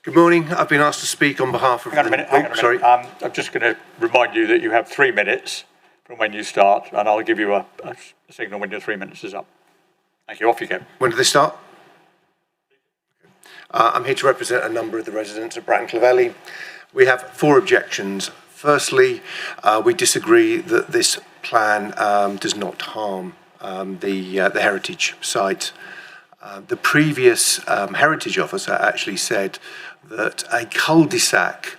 Good morning. I've been asked to speak on behalf of... Hang on a minute. Sorry. I'm just going to remind you that you have 3 minutes from when you start, and I'll give you a signal when your 3 minutes is up. Thank you. Off you go. When do they start? I'm here to represent a number of the residents of Bratton Clovelly. We have 4 objections. Firstly, we disagree that this plan does not harm the heritage site. The previous heritage officer actually said that a cul-de-sac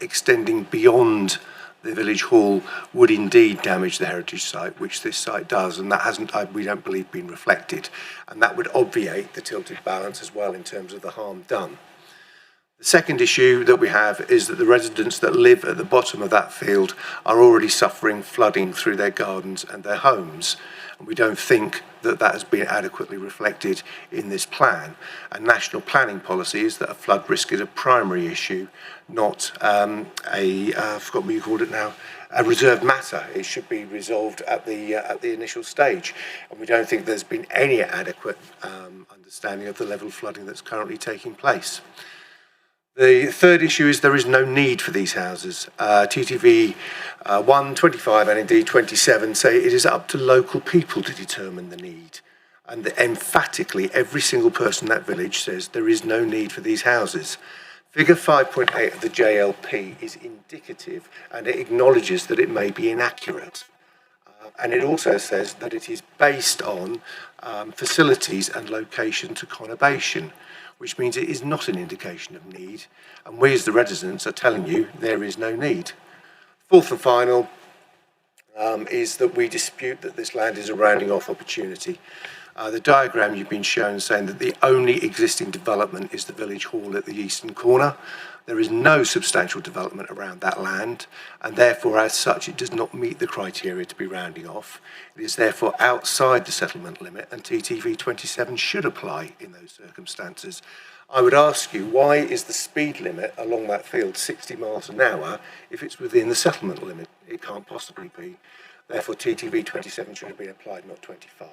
extending beyond the village hall would indeed damage the heritage site, which this site does, and that hasn't, we don't believe, been reflected. And that would obviate the tilted balance as well in terms of the harm done. The second issue that we have is that the residents that live at the bottom of that field are already suffering flooding through their gardens and their homes. And we don't think that that has been adequately reflected in this plan. And national planning policy is that a flood risk is a primary issue, not I forgot what you called it now, a reserved matter. It should be resolved at the initial stage. And we don't think there's been any adequate understanding of the level of flooding that's currently taking place. The third issue is there is no need for these houses. TTV 1, 25 and indeed 27 say it is up to local people to determine the need. And emphatically every single person in that village says there is no need for these houses. Figure 5.8 of the JLP is indicative and it acknowledges that it may be inaccurate. And it also says that it is based on facilities and location to conurbation, which means it is not an indication of need. And we as the residents are telling you there is no need. Fourth and final is that we dispute that this land is a rounding off opportunity. The diagram you've been shown saying that the only existing development is the village hall at the eastern corner. There is no substantial development around that land, and therefore, as such, it does not meet the criteria to be rounding off. It is therefore outside the settlement limit, and TTV 27 should apply in those circumstances. I would ask you, why is the speed limit along that field 60 miles an hour if it's within the settlement limit? It can't possibly be. Therefore, TTV 27 should have been applied, not 25.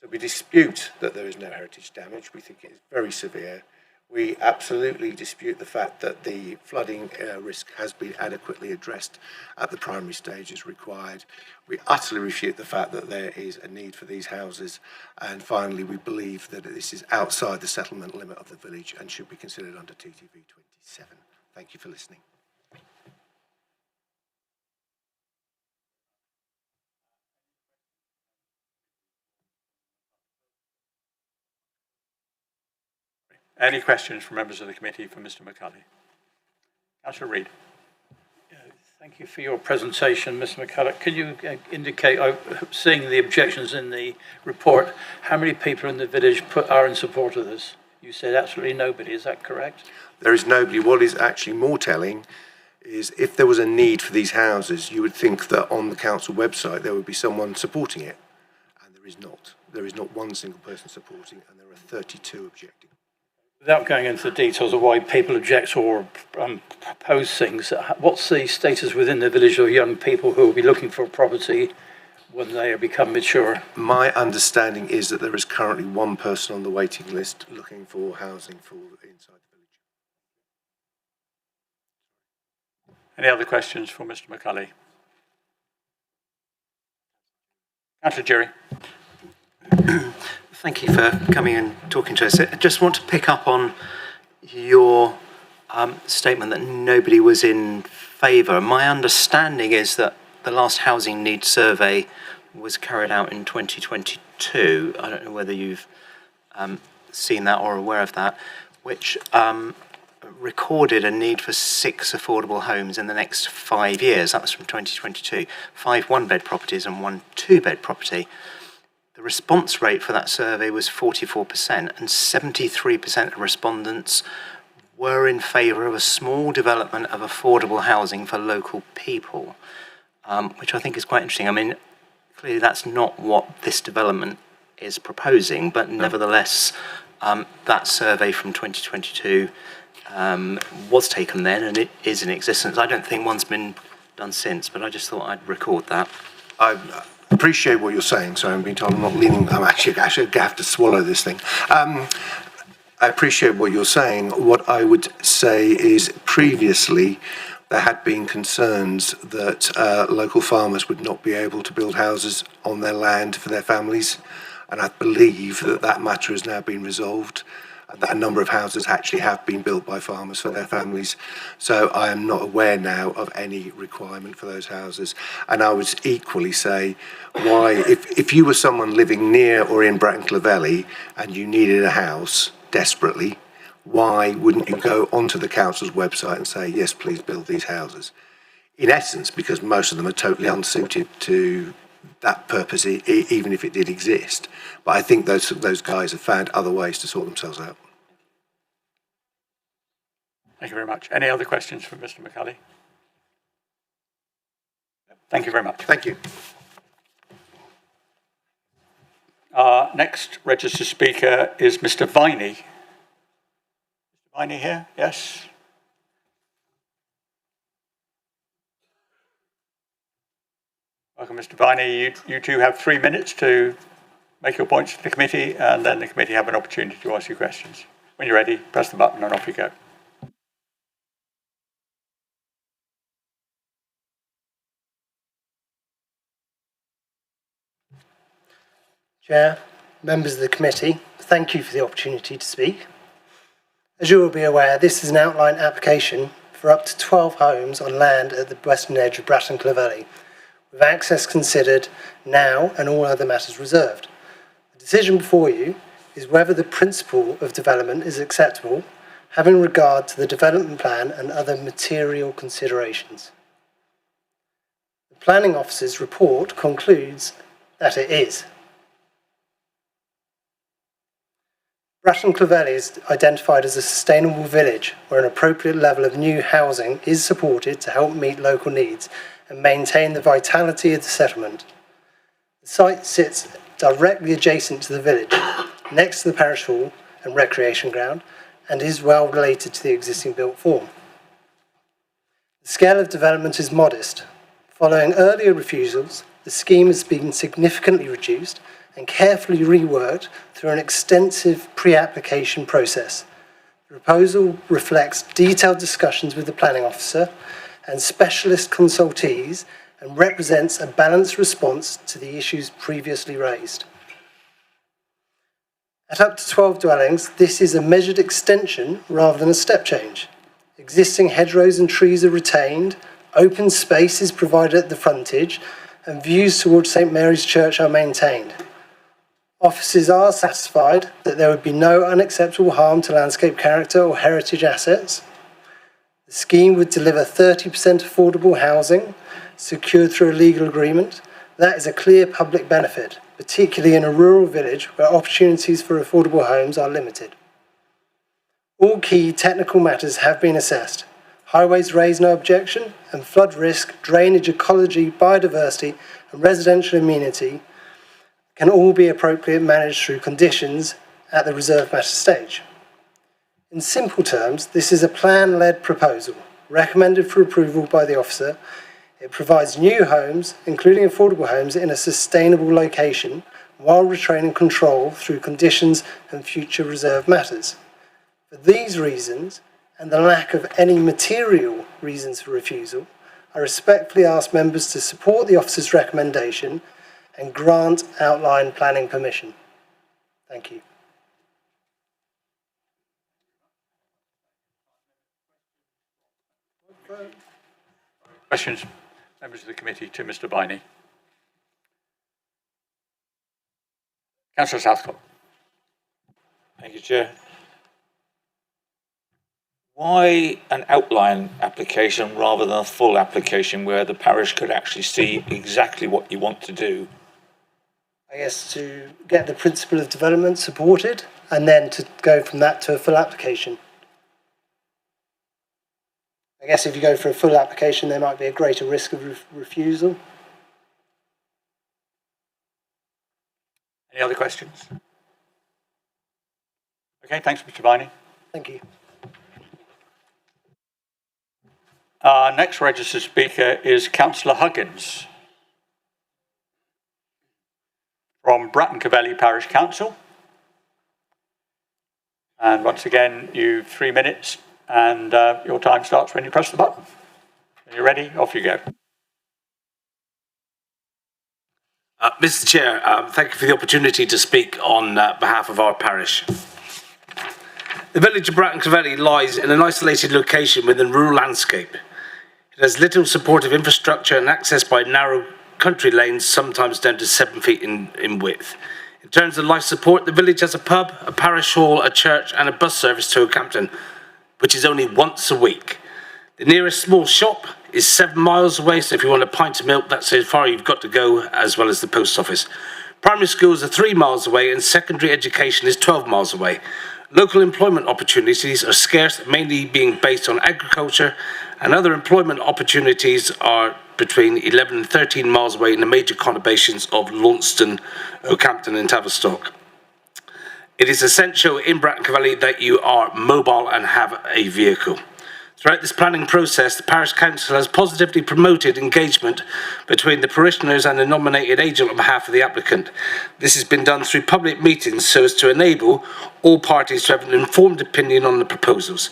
So we dispute that there is no heritage damage. We think it is very severe. We absolutely dispute the fact that the flooding risk has been adequately addressed at the primary stage as required. We utterly refute the fact that there is a need for these houses. And finally, we believe that this is outside the settlement limit of the village and should be considered under TTV 27. Thank you for listening. Any questions from members of the committee for Mr. McCulley? Councillor Reid. Thank you for your presentation, Mr. McCulloch. Can you indicate, seeing the objections in the report, how many people in the village are in support of this? You said absolutely nobody, is that correct? There is nobody. What is actually more telling is if there was a need for these houses, you would think that on the council website there would be someone supporting it, and there is not. There is not one single person supporting, and there are 32 objecting. Without going into the details of why people object or propose things, what's the status within the village of young people who will be looking for a property when they become mature? My understanding is that there is currently one person on the waiting list looking for housing for inside the village. Any other questions for Mr. McCulley? Councillor Jerry. Thank you for coming and talking to us. I just want to pick up on your statement that nobody was in favour. My understanding is that the last housing needs survey was carried out in 2022. I don't know whether you've seen that or aware of that, which recorded a need for 6 affordable homes in the next 5 years. That was from 2022. 5 one-bed properties and 1 two-bed property. The response rate for that survey was 44%, and 73% of respondents were in favour of a small development of affordable housing for local people, which I think is quite interesting. I mean, clearly that's not what this development is proposing, but nevertheless, that survey from 2022 was taken then, and it is in existence. I don't think one's been done since, but I just thought I'd record that. I appreciate what you're saying, so I'm being told I'm not leaning. I'm actually have to swallow this thing. I appreciate what you're saying. What I would say is previously there had been concerns that local farmers would not be able to build houses on their land for their families, and I believe that that matter has now been resolved, and that a number of houses actually have been built by farmers for their families. So I am not aware now of any requirement for those houses. And I would equally say, why, if you were someone living near or in Bratton Clovelly and you needed a house desperately, why wouldn't you go onto the council's website and say, yes, please build these houses? In essence, because most of them are totally unsuited to that purpose, even if it did exist. But I think those guys have found other ways to sort themselves out. Thank you very much. Any other questions for Mr. McCulley? Thank you very much. Thank you. Our next registered speaker is Mr. Viney. Mr. Viney here? Yes. Welcome, Mr. Viney. You two have 3 minutes to make your points to the committee, and then the committee have an opportunity to ask you questions. When you're ready, press the button and off you go. Chair, members of the committee, thank you for the opportunity to speak. As you will be aware, this is an outline application for up to 12 homes on land at the western edge of Bratton Clovelly, with access considered now and all other matters reserved. The decision before you is whether the principle of development is acceptable, having regard to the development plan and other material considerations. The planning officer's report concludes that it is. Bratton Clovelly is identified as a sustainable village where an appropriate level of new housing is supported to help meet local needs and maintain the vitality of the settlement. The site sits directly adjacent to the village, next to the parish hall and recreation ground, and is well related to the existing built form. The scale of development is modest. Following earlier refusals, the scheme has been significantly reduced and carefully reworked through an extensive pre-application process. The proposal reflects detailed discussions with the planning officer and specialist consultees and represents a balanced response to the issues previously raised. At up to 12 dwellings, this is a measured extension rather than a step change. Existing hedgerows and trees are retained, open space is provided at the frontage, and views towards St Mary's Church are maintained. Officers are satisfied that there would be no unacceptable harm to landscape character or heritage assets. The scheme would deliver 30% affordable housing, secured through a legal agreement. That is a clear public benefit, particularly in a rural village where opportunities for affordable homes are limited. All key technical matters have been assessed. Highways raise no objection, and flood risk, drainage, ecology, biodiversity, and residential amenity can all be appropriately managed through conditions at the reserve matter stage. In simple terms, this is a plan-led proposal, recommended for approval by the officer. It provides new homes, including affordable homes, in a sustainable location, while retaining control through conditions and future reserve matters. For these reasons, and the lack of any material reasons for refusal, I respectfully ask members to support the officer's recommendation and grant outline planning permission. Thank you. Questions, members of the committee, to Mr. Biney? Councillor Southcott. Thank you, Chair. Why an outline application rather than a full application where the parish could actually see exactly what you want to do? I guess to get the principle of development supported and then to go from that to a full application. I guess if you go for a full application, there might be a greater risk of refusal. Any other questions? Okay, thanks, Mr. Biney. Thank you. Our next registered speaker is Councillor Huggins from Bratton Clovelly Parish Council. And once again, you've 3 minutes and your time starts when you press the button. When you're ready, off you go. Mr. Chair, thank you for the opportunity to speak on behalf of our parish. The village of Bratton Clovelly lies in an isolated location within rural landscape. It has little supportive infrastructure and access by narrow country lanes, sometimes down to 7 feet in width. In terms of life support, the village has a pub, a parish hall, a church and a bus service to Oakhampton, which is only once a week. The nearest small shop is 7 miles away, so if you want a pint of milk, that's how far you've got to go, as well as the post office. Primary schools are 3 miles away and secondary education is 12 miles away. Local employment opportunities are scarce, mainly being based on agriculture, and other employment opportunities are between 11 and 13 miles away in the major conurbations of Launceston, Oakhampton and Tavistock. It is essential in Bratton Clovelly that you are mobile and have a vehicle. Throughout this planning process, the Parish Council has positively promoted engagement between the parishioners and the nominated agent on behalf of the applicant. This has been done through public meetings so as to enable all parties to have an informed opinion on the proposals.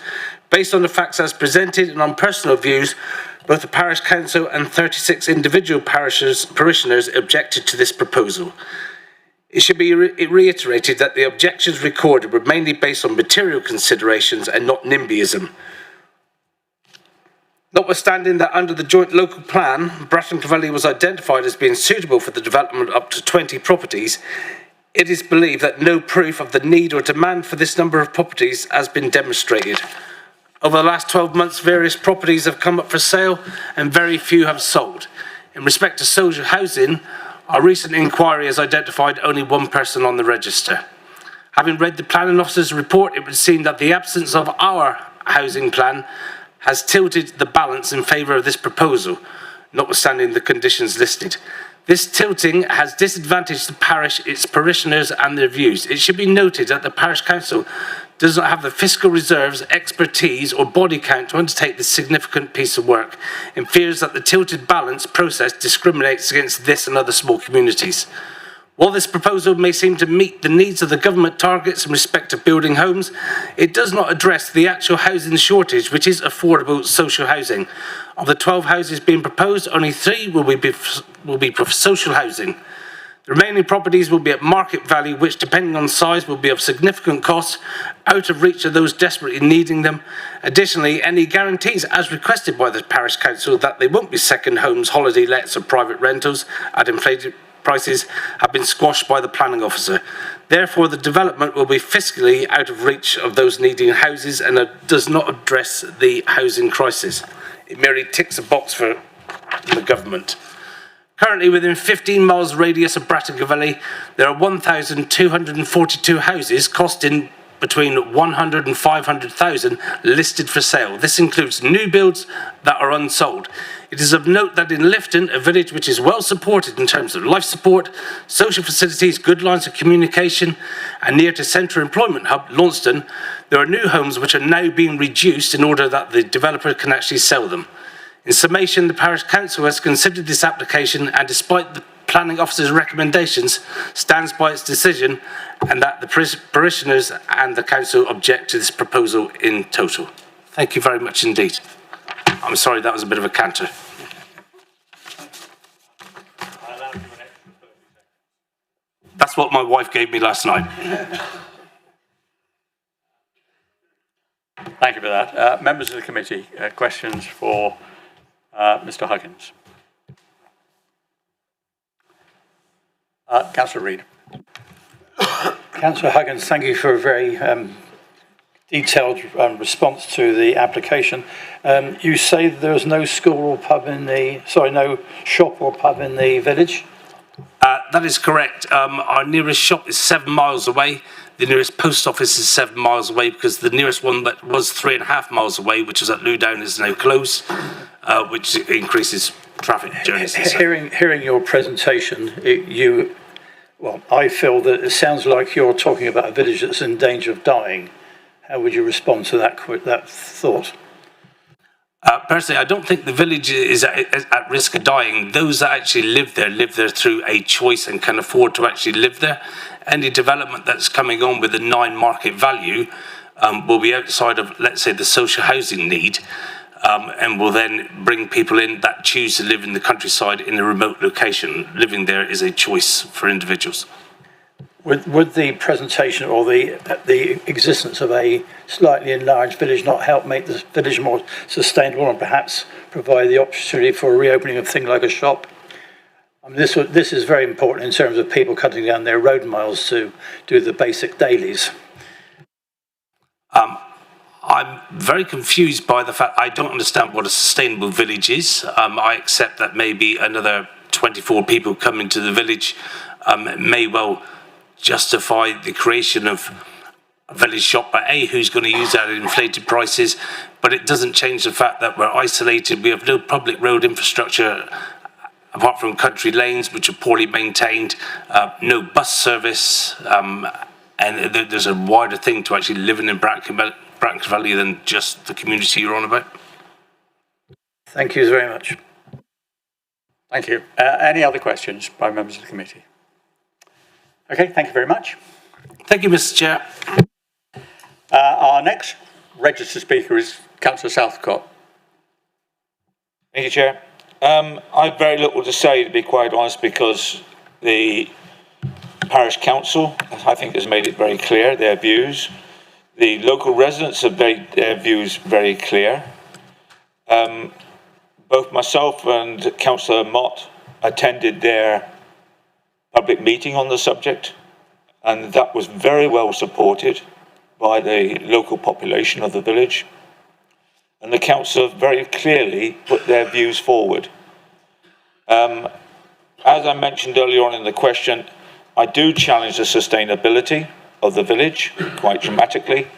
Based on the facts as presented and on personal views, both the Parish Council and 36 individual parishioners objected to this proposal. It should be reiterated that the objections recorded were mainly based on material considerations and not NIMBYism. Notwithstanding that under the joint local plan, Bratton Clovelly was identified as being suitable for the development of up to 20 properties, it is believed that no proof of the need or demand for this number of properties has been demonstrated. Over the last 12 months, various properties have come up for sale and very few have sold. In respect to social housing, our recent inquiry has identified only 1 person on the register. Having read the planning officer's report, it would seem that the absence of our housing plan has tilted the balance in favour of this proposal, notwithstanding the conditions listed. This tilting has disadvantaged the parish, its parishioners and their views. It should be noted that the parish council does not have the fiscal reserves, expertise or body count to undertake this significant piece of work and fears that the tilted balance process discriminates against this and other small communities. While this proposal may seem to meet the needs of the government targets in respect of building homes, it does not address the actual housing shortage, which is affordable social housing. Of the 12 houses being proposed, only 3 will be for social housing. The remaining properties will be at market value, which, depending on size, will be of significant cost, out of reach of those desperately needing them. Additionally, any guarantees, as requested by the parish council, that they won't be second homes, holiday lets or private rentals at inflated prices have been squashed by the planning officer. Therefore, the development will be fiscally out of reach of those needing houses and does not address the housing crisis. It merely ticks a box for the government. Currently, within 15 miles radius of Brattongavelly, there are 1,242 houses costing between 100 and 500,000 listed for sale. This includes new builds that are unsold. It is of note that in Lifton, a village which is well supported in terms of life support, social facilities, good lines of communication, and near to central employment hub, Launceston, there are new homes which are now being reduced in order that the developer can actually sell them. In summation, the parish council has considered this application and, despite the planning officer's recommendations, stands by its decision, and that the parishioners and the council object to this proposal in total. Thank you very much indeed. I'm sorry that was a bit of a canter. That's what my wife gave me last night. Thank you for that. Members of the committee, questions for Mr. Huggins? Councillor Reid. Councillor Huggins, thank you for a very detailed response to the application. You say there's no school or pub in the, no shop or pub in the village? That is correct. Our nearest shop is 7 miles away. The nearest post office is 7 miles away because the nearest one that was 3.5 miles away, which was at Lewdown, is now closed, which increases traffic journeys. Hearing your presentation, I feel that it sounds like you're talking about a village that's in danger of dying. How would you respond to that thought? Personally, I don't think the village is at risk of dying. Those that actually live there through a choice and can afford to actually live there. Any development that's coming on with a 9 market value will be outside of, let's say, the social housing need, and will then bring people in that choose to live in the countryside in a remote location. Living there is a choice for individuals. Would the presentation or the existence of a slightly enlarged village not help make the village more sustainable and perhaps provide the opportunity for a reopening of things like a shop? I mean, this is very important in terms of people cutting down their road miles to do the basic dailies. I'm very confused by the fact I don't understand what a sustainable village is. I accept that maybe another 24 people coming to the village may well justify the creation of a village shop, but who's going to use that at inflated prices? But it doesn't change the fact that we're isolated. We have no public road infrastructure apart from country lanes, which are poorly maintained, no bus service, and there's a wider thing to actually living in Brattongavelly than just the community you're on about. Thank you very much. Thank you. Any other questions by members of the committee? Okay, thank you very much. Thank you, Mr. Chair. Our next registered speaker is Councillor Southcott. Thank you, Chair. I've very little to say, to be quite honest, because the parish council, I think, has made it very clear, their views. The local residents have made their views very clear. Both myself and Councillor Mott attended their public meeting on the subject, and that was very well supported by the local population of the village. And the council very clearly put their views forward. As I mentioned earlier on in the question, I do challenge the sustainability of the village quite dramatically.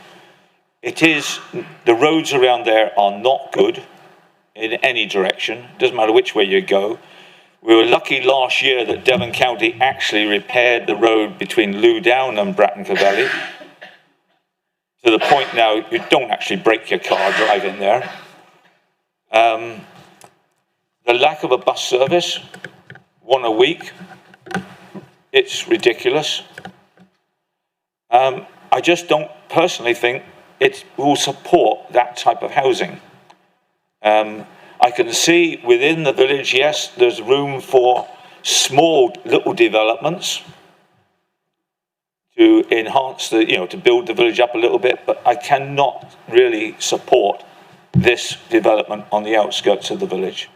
The roads around there are not good in any direction. Doesn't matter which way you go. We were lucky last year that Devon County actually repaired the road between Lewdown and Bratton-Cavelly, to the point now you don't actually break your car driving there. The lack of a bus service, one a week, it's ridiculous. I just don't personally think it will support that type of housing. I can see within the village, yes, there's room for small little developments to enhance to build the village up a little bit, but I cannot really support this development on the outskirts of the village.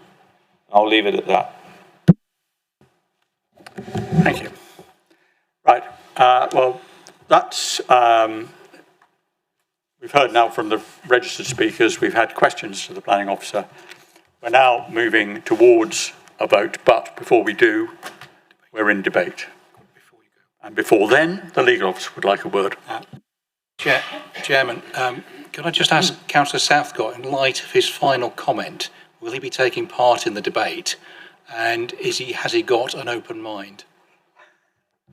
I'll leave it at that. Thank you. Right, well, that's, we've heard now from the registered speakers, we've had questions to the planning officer. We're now moving towards a vote, but before we do, we're in debate. And before then, the legal officer would like a word. Chairman, can I just ask Councillor Southcott, in light of his final comment, will he be taking part in the debate? And has he got an open mind?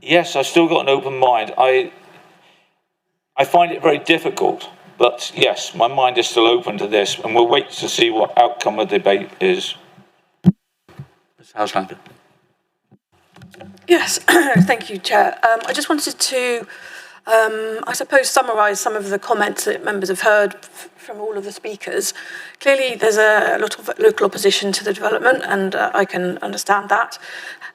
Yes, I've still got an open mind. I find it very difficult, but yes, my mind is still open to this, and we'll wait to see what outcome of the debate is. Ms. Houslander. Yes, thank you, Chair. I just wanted to, I suppose, summarise some of the comments that members have heard from all of the speakers. Clearly, there's a lot of local opposition to the development, and I can understand that.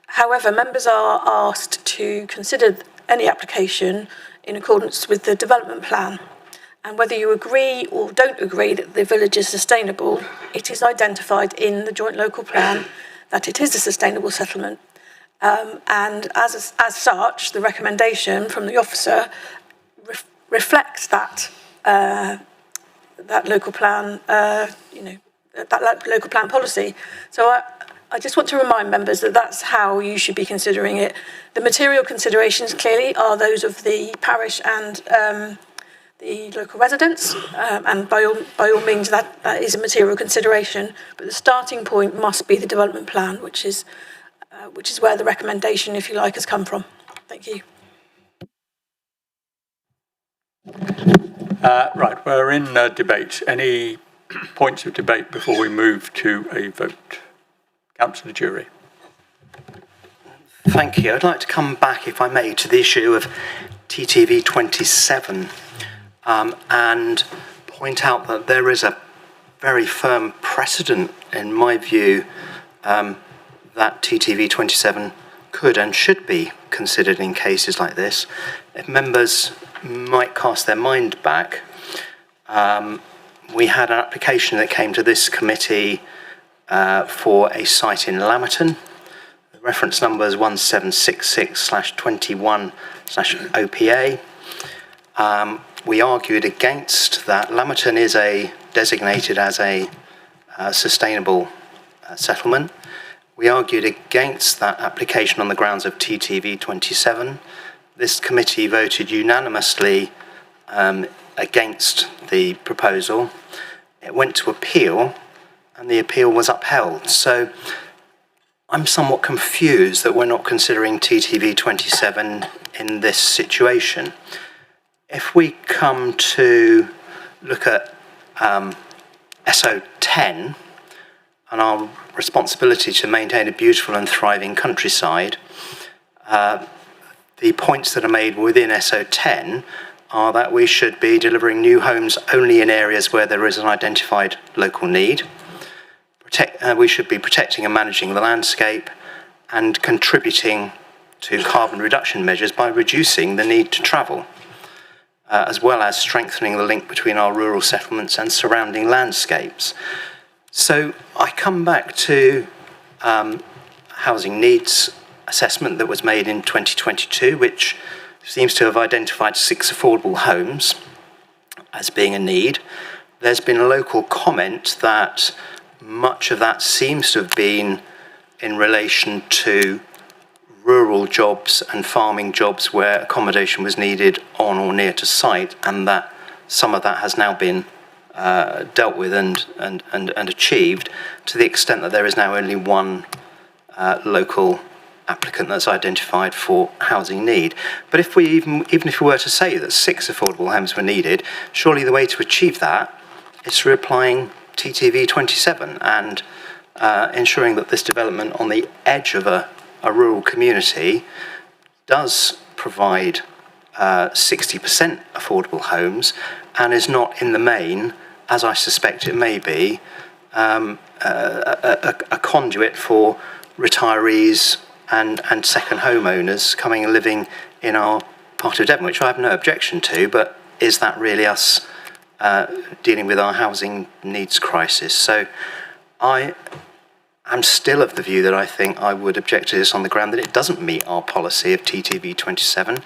However, members are asked to consider any application in accordance with the development plan. And whether you agree or don't agree that the village is sustainable, it is identified in the joint local plan that it is a sustainable settlement. And as such, the recommendation from the officer reflects that that local plan, that local plan policy. So I just want to remind members that that's how you should be considering it. The material considerations clearly are those of the parish and the local residents, and by all means that is a material consideration. But the starting point must be the development plan, which is where the recommendation, if you like, has come from. Thank you. Right, we're in debate. Any points of debate before we move to a vote? Councillor Jury. Thank you. I'd like to come back, if I may, to the issue of TTV 27 and point out that there is a very firm precedent, in my view, that TTV 27 could and should be considered in cases like this. If members might cast their mind back, we had an application that came to this committee for a site in Lamerton. The reference number is 1766/21/OPA. We argued against that. Lamerton is designated as a sustainable settlement. We argued against that application on the grounds of TTV 27. This committee voted unanimously against the proposal. It went to appeal, and the appeal was upheld. So I'm somewhat confused that we're not considering TTV 27 in this situation. If we come to look at SO10 and our responsibility to maintain a beautiful and thriving countryside, the points that are made within SO10 are that we should be delivering new homes only in areas where there is an identified local need. We should be protecting and managing the landscape and contributing to carbon reduction measures by reducing the need to travel, as well as strengthening the link between our rural settlements and surrounding landscapes. So I come back to housing needs assessment that was made in 2022, which seems to have identified 6 affordable homes as being a need. There's been a local comment that much of that seems to have been in relation to rural jobs and farming jobs where accommodation was needed on or near to site, and that some of that has now been dealt with and achieved, to the extent that there is now only one local applicant that's identified for housing need. But if we even if we were to say that 6 affordable homes were needed, surely the way to achieve that is through applying TTV 27 and ensuring that this development on the edge of a rural community does provide 60% affordable homes and is not in the main, as I suspect it may be, a conduit for retirees and second homeowners coming and living in our part of Devon, which I have no objection to, but is that really us dealing with our housing needs crisis? So I am still of the view that I think I would object to this on the ground that it doesn't meet our policy of TTV 27,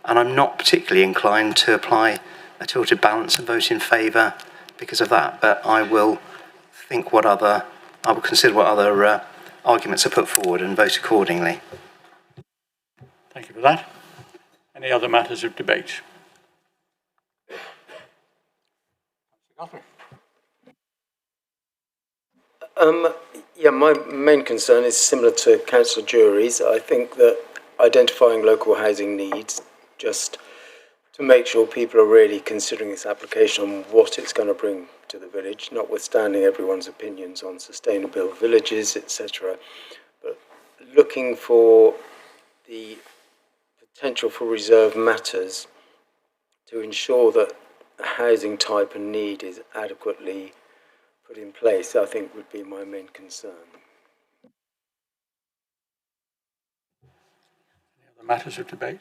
and I'm not particularly inclined to apply a tilted balance and vote in favour because of that, but I will consider what other arguments are put forward and vote accordingly. Thank you for that. Any other matters of debate? Yeah, my main concern is similar to Councillor Jury's. I think that identifying local housing needs, just to make sure people are really considering this application on what it's going to bring to the village, notwithstanding everyone's opinions on sustainable villages, etc. But looking for the potential for reserve matters to ensure that housing type and need is adequately put in place, I think would be my main concern. Any other matters of debate?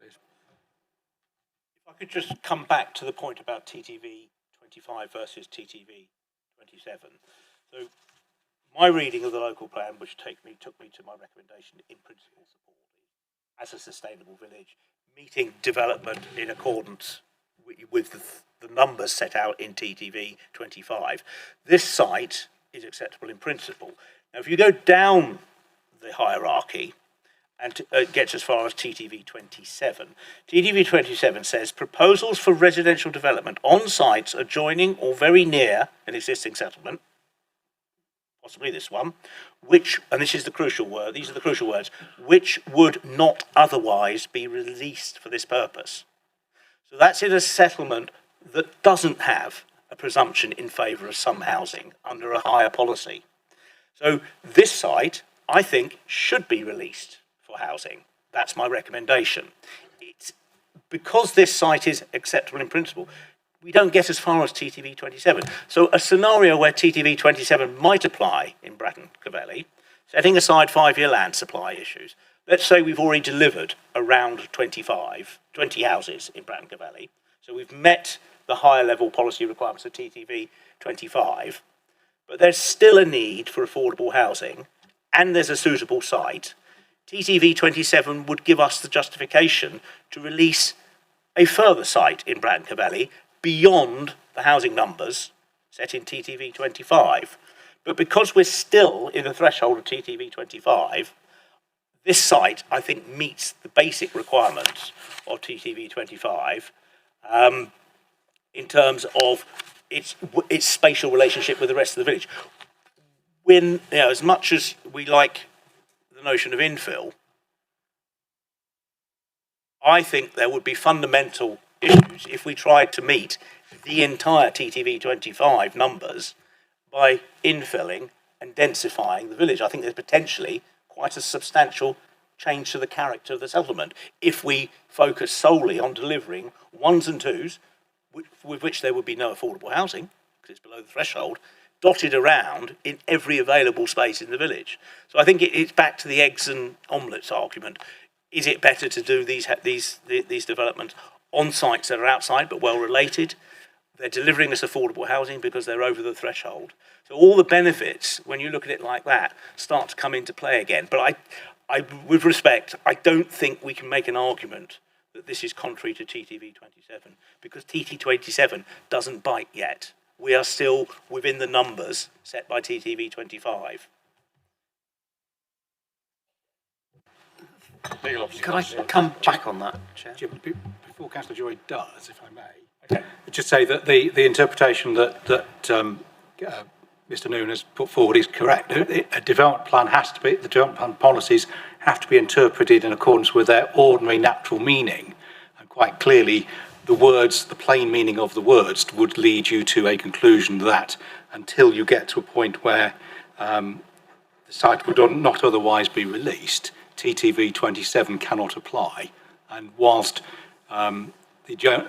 If I could just come back to the point about TTV 25 versus TTV 27. So my reading of the local plan, which took me to my recommendation in principle support, as a sustainable village, meeting development in accordance with the numbers set out in TTV 25. This site is acceptable in principle. Now, if you go down the hierarchy and gets as far as TTV 27, TTV 27 says proposals for residential development on sites adjoining or very near an existing settlement, possibly this one, which, and this is the crucial word, these are the crucial words, which would not otherwise be released for this purpose. So that's in a settlement that doesn't have a presumption in favour of some housing under a higher policy. So this site, I think, should be released for housing. That's my recommendation. It's because this site is acceptable in principle, we don't get as far as TTV 27. So a scenario where TTV 27 might apply in Bratton Clovelly, setting aside 5-year land supply issues, let's say we've already delivered around 20 houses in Bratton Clovelly, so we've met the higher level policy requirements of TTV 25, but there's still a need for affordable housing and there's a suitable site. TTV 27 would give us the justification to release a further site in Bratton Clovelly beyond the housing numbers set in TTV 25. But because we're still in the threshold of TTV 25, this site, I think, meets the basic requirements of TTV 25 in terms of its spatial relationship with the rest of the village. When, as much as we like the notion of infill, I think there would be fundamental issues if we tried to meet the entire TTV 25 numbers by infilling and densifying the village. I think there's potentially quite a substantial change to the character of the settlement if we focus solely on delivering ones and twos, with which there would be no affordable housing, because it's below the threshold, dotted around in every available space in the village. So I think it's back to the eggs and omelettes argument. Is it better to do these developments on sites that are outside but well related? They're delivering us affordable housing because they're over the threshold. So all the benefits, when you look at it like that, start to come into play again. But I with respect, I don't think we can make an argument that this is contrary to TTV 27 because TT 27 doesn't bite yet. we are still within the numbers set by TTV 25. Could I come back on that, Chair? Jim, before Councillor Joy does, if I may, just say that the interpretation that Mr. Noon has put forward is correct. A development plan the development plan policies have to be interpreted in accordance with their ordinary natural meaning. And quite clearly, the plain meaning of the words would lead you to a conclusion that until you get to a point where the site would not otherwise be released, TTV 27 cannot apply. And whilst the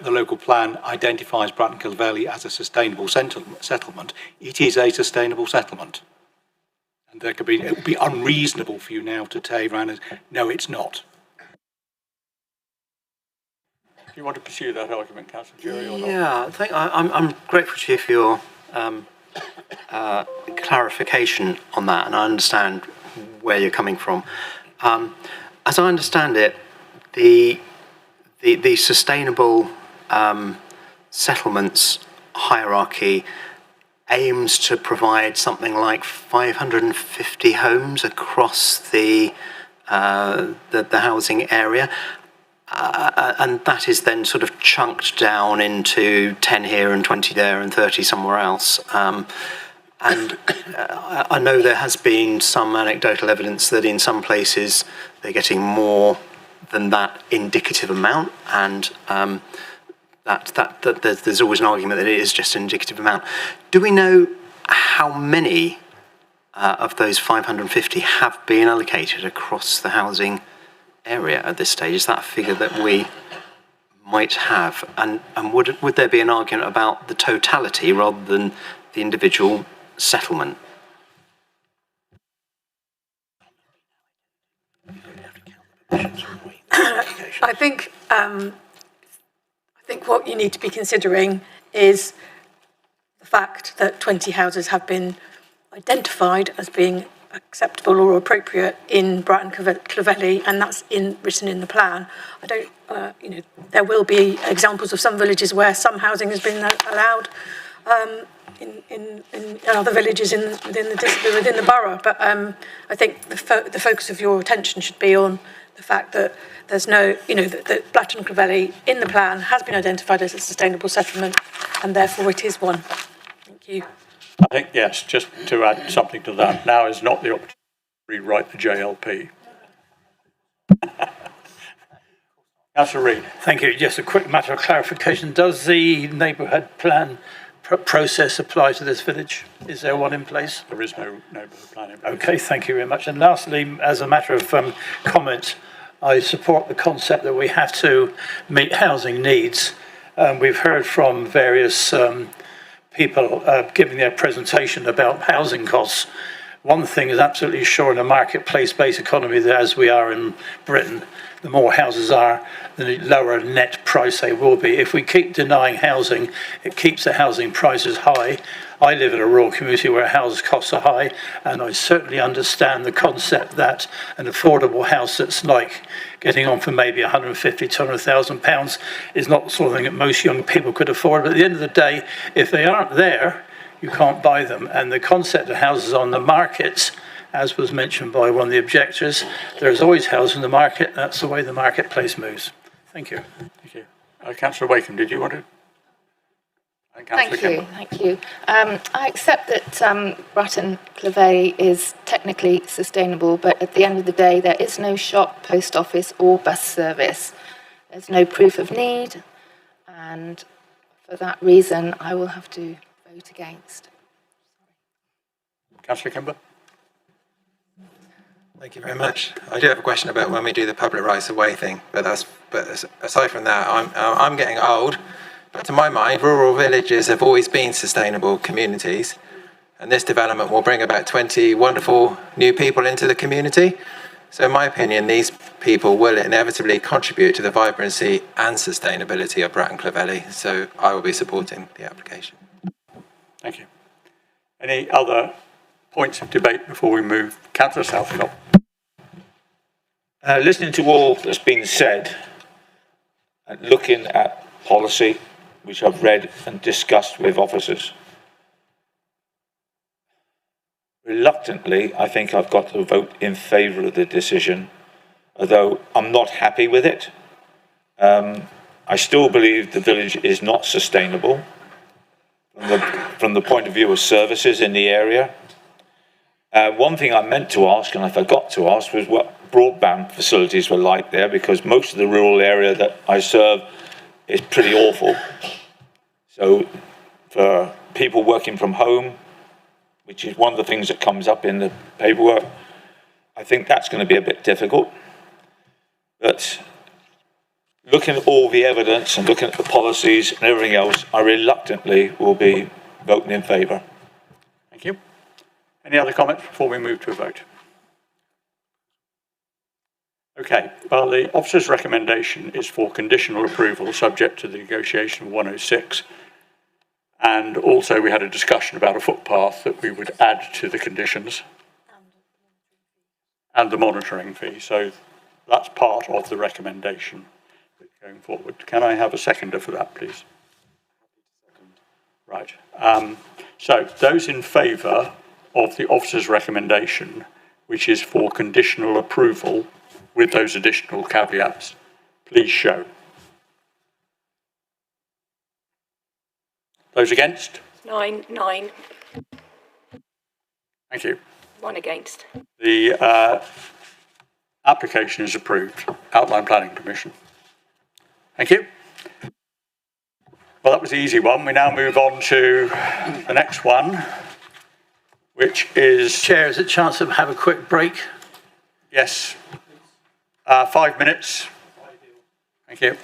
local plan identifies Bratton Kilvely as a sustainable settlement, it is a sustainable settlement. And it would be unreasonable for you now to say, no, it's not. Do you want to pursue that argument, Councillor Jury, or not? Yeah, I'm grateful, Chief, for your clarification on that, and I understand where you're coming from. As I understand it, the sustainable settlements hierarchy aims to provide something like 550 homes across the housing area, and that is then sort of chunked down into 10 here and 20 there and 30 somewhere else. And I know there has been some anecdotal evidence that in some places they're getting more than that indicative amount, and that there's always an argument that it is just an indicative amount. Do we know how many of those 550 have been allocated across the housing area at this stage? Is that a figure that we might have? And would there be an argument about the totality rather than the individual settlement? I think what you need to be considering is the fact that 20 houses have been identified as being acceptable or appropriate in Bratton Clovelly, and that's written in the plan. I don't, there will be examples of some villages where some housing has been allowed in other villages within the borough, but I think the focus of your attention should be on the fact that there's no, that Bratton Clovelly in the plan has been identified as a sustainable settlement, and therefore it is one. Thank you. I think, yes, just to add something to that, now is not the opportunity to rewrite the JLP. Councillor Reid. Thank you. Just a quick matter of clarification. Does the neighbourhood plan process apply to this village? Is there one in place? There is no neighbourhood plan in place. Okay, thank you very much. And lastly, as a matter of comment, I support the concept that we have to meet housing needs. We've heard from various people giving their presentation about housing costs. One thing is absolutely sure in a marketplace-based economy, that as we are in Britain, the more houses are, the lower net price they will be. If we keep denying housing, it keeps the housing prices high. I live in a rural community where house costs are high, and I certainly understand the concept that an affordable house that's like getting on for maybe 150, 200,000 pounds is not something that most young people could afford. But at the end of the day, if they aren't there, you can't buy them. And the concept of houses on the market, as was mentioned by one of the objectors, there's always houses in the market. That's the way the marketplace moves. Thank you. Thank you. Councillor Wakeham, did you want to? Thank you. I accept that Bratton Clovelly is technically sustainable, but at the end of the day, there is no shop, post office or bus service. There's no proof of need, and for that reason, I will have to vote against. Councillor Kimber. Thank you very much. I do have a question about when we do the public rights of way thing, but aside from that, I'm getting old. But to my mind, rural villages have always been sustainable communities, and this development will bring about 20 wonderful new people into the community. So in my opinion, these people will inevitably contribute to the vibrancy and sustainability of Bratton Clovelly. So I will be supporting the application. Thank you. Any other points of debate before we move? Councillor Southcott. Listening to all that's been said and looking at policy, which I've read and discussed with officers, Reluctantly, I think I've got to vote in favour of the decision, although I'm not happy with it. I still believe the village is not sustainable from the point of view of services in the area. One thing I meant to ask, and I forgot to ask, was what broadband facilities were like there, because most of the rural area that I serve is pretty awful. So for people working from home, which is one of the things that comes up in the paperwork, I think that's going to be a bit difficult. But looking at all the evidence and looking at the policies and everything else, I reluctantly will be voting in favour. Thank you. Any other comments before we move to a vote? Okay, well, the officer's recommendation is for conditional approval subject to the negotiation of 106. And also we had a discussion about a footpath that we would add to the conditions and the monitoring fee. So that's part of the recommendation going forward. Can I have a seconder for that, please? Right. So those in favour of the officer's recommendation, which is for conditional approval with those additional caveats, please show. Those against? 9. Thank you. 1 against. The application is approved. Outline Planning Commission. Thank you. Well, that was the easy one. We now move on to the next one, which is... Chair, is it a chance to have a quick break? Yes. 5 minutes. Thank you.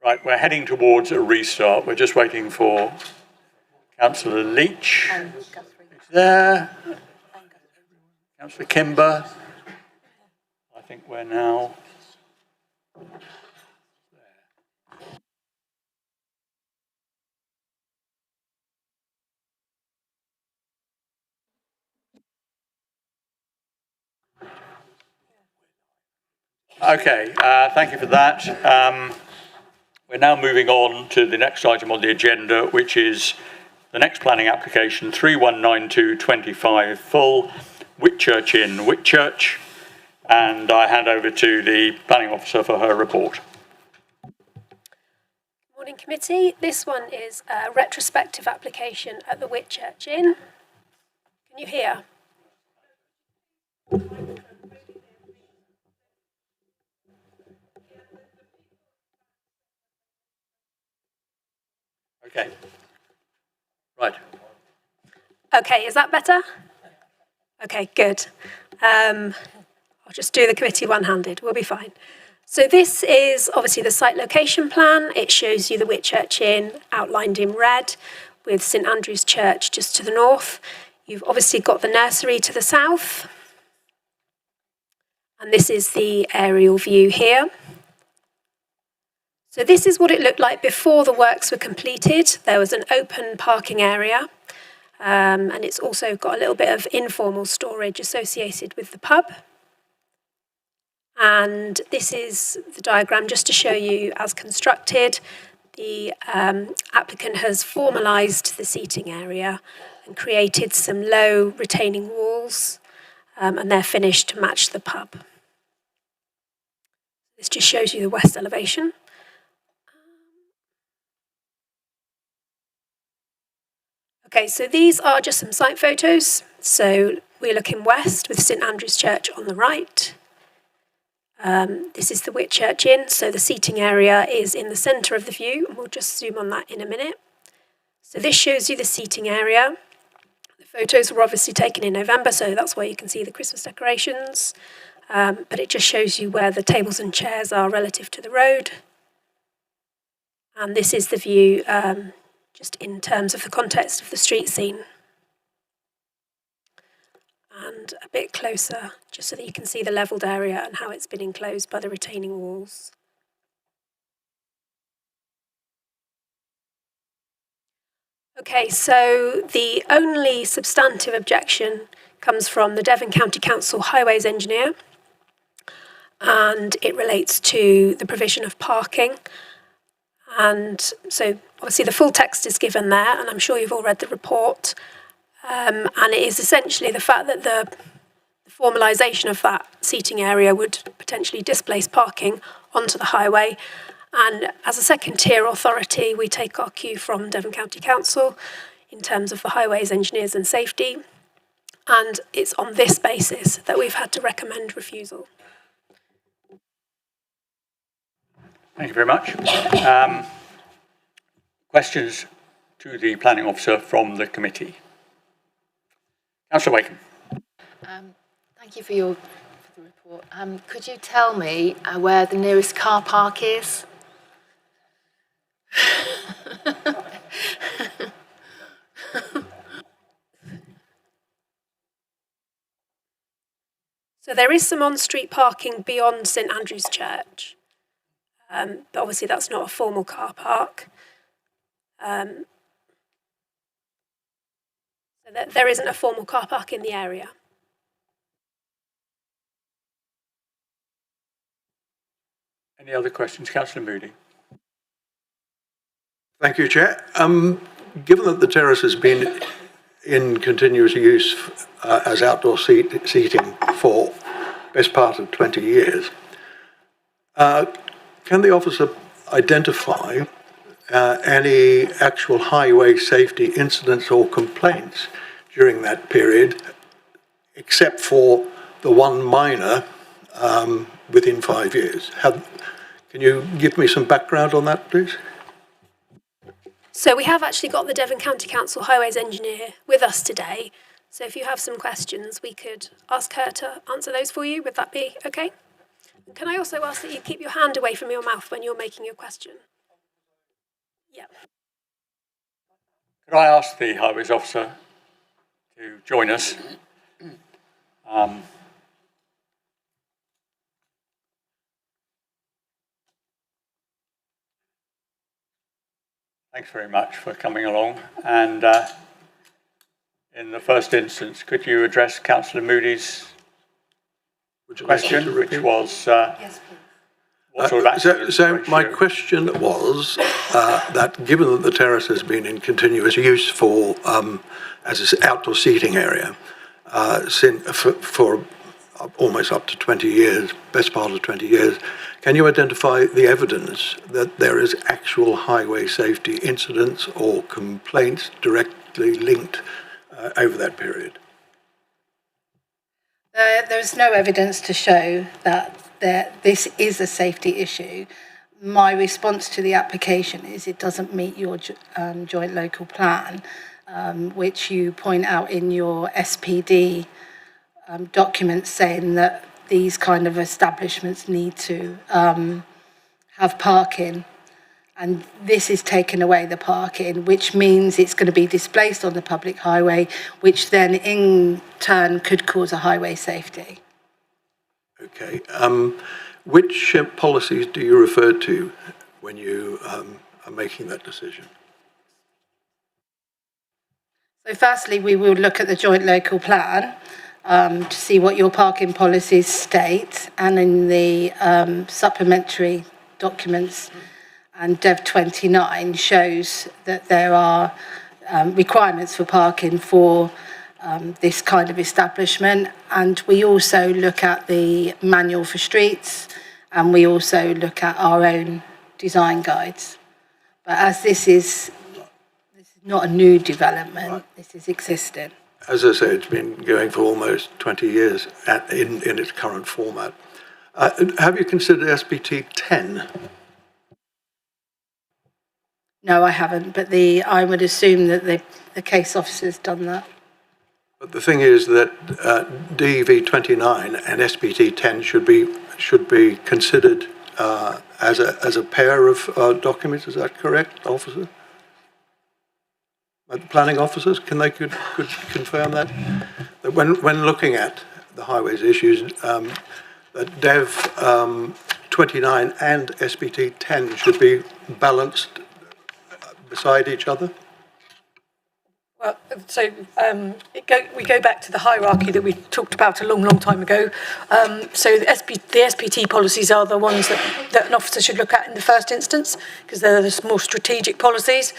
Right, we're heading towards a restart. We're just waiting for Councillor Leach. Is there? Councillor Kimber. I think we're now. Okay, thank you for that. We're now moving on to the next item on the agenda, which is the next planning application 319225 full, Whitchurch Inn, Whitchurch. And I hand over to the planning officer for her report. Morning committee. This one is a retrospective application at the Whitchurch Inn. Can you hear? Okay. Right. Okay, is that better? Okay, good. I'll just do the committee one-handed. We'll be fine. So this is obviously the site location plan. It shows you the Whitchurch Inn outlined in red with St Andrew's Church just to the north. You've obviously got the nursery to the south. And this is the aerial view here. So this is what it looked like before the works were completed. There was an open parking area, and it's also got a little bit of informal storage associated with the pub. And this is the diagram just to show you as constructed. The applicant has formalised the seating area and created some low retaining walls, and they're finished to match the pub. This just shows you the west elevation. Okay, so these are just some site photos. So we're looking west with St Andrew's Church on the right. This is the Whitchurch Inn, so the seating area is in the centre of the view, and we'll just zoom on that in a minute. So this shows you the seating area. The photos were obviously taken in November, so that's why you can see the Christmas decorations. But it just shows you where the tables and chairs are relative to the road. And this is the view just in terms of the context of the street scene. And a bit closer, just so that you can see the levelled area and how it's been enclosed by the retaining walls. Okay, so the only substantive objection comes from the Devon County Council Highways Engineer, and it relates to the provision of parking. And so obviously the full text is given there, and I'm sure you've all read the report. And it is essentially the fact that the formalisation of that seating area would potentially displace parking onto the highway. And as a second-tier authority, we take our cue from Devon County Council in terms of the highways engineers and safety. And it's on this basis that we've had to recommend refusal. Thank you very much. Questions to the planning officer from the committee? Councillor Wakem. Thank you for the report. Could you tell me where the nearest car park is? So there is some on-street parking beyond St Andrew's Church. But obviously that's not a formal car park. So there isn't a formal car park in the area. Any other questions? Councillor Moody. Thank you, Chair. Given that the terrace has been in continuous use as outdoor seating for best part of 20 years, can the officer identify any actual highway safety incidents or complaints during that period, except for the one minor within 5 years? Can you give me some background on that, please? So we have actually got the Devon County Council Highways Engineer with us today. So if you have some questions, we could ask her to answer those for you. Would that be okay? Can I also ask that you keep your hand away from your mouth when you're making your question? Yeah. Could I ask the highways officer to join us? Thanks very much for coming along. And in the first instance, could you address Councillor Moody's question, which was Yes, please. what sort of action? So my question was that given that the terrace has been in continuous use for as an outdoor seating area for almost up to 20 years, best part of 20 years, can you identify the evidence that there is actual highway safety incidents or complaints directly linked over that period? There's no evidence to show that this is a safety issue. My response to the application is it doesn't meet your joint local plan, which you point out in your SPD documents, saying that these kind of establishments need to have parking. And this is taking away the parking, which means it's going to be displaced on the public highway, which then in turn could cause a highway safety. Okay. Which policies do you refer to when you are making that decision? So firstly, we will look at the joint local plan to see what your parking policies state, and in the supplementary documents, and Dev 29 shows that there are requirements for parking for this kind of establishment. And we also look at the manual for streets, and we also look at our own design guides. But as this is not a new development, right, this is existing. As I say, it's been going for almost 20 years in its current format. Have you considered SPT 10? No, I haven't, but I would assume that the case officer's done that. But the thing is that DEV 29 and SPT 10 should be considered as a pair of documents. Is that correct, officer? The planning officers, could confirm that? That when looking at the highways issues, that DEV 29 and SPT 10 should be balanced beside each other? Well, so we go back to the hierarchy that we talked about a long, long time ago. So the SPT policies are the ones that an officer should look at in the first instance, because they're the more strategic policies.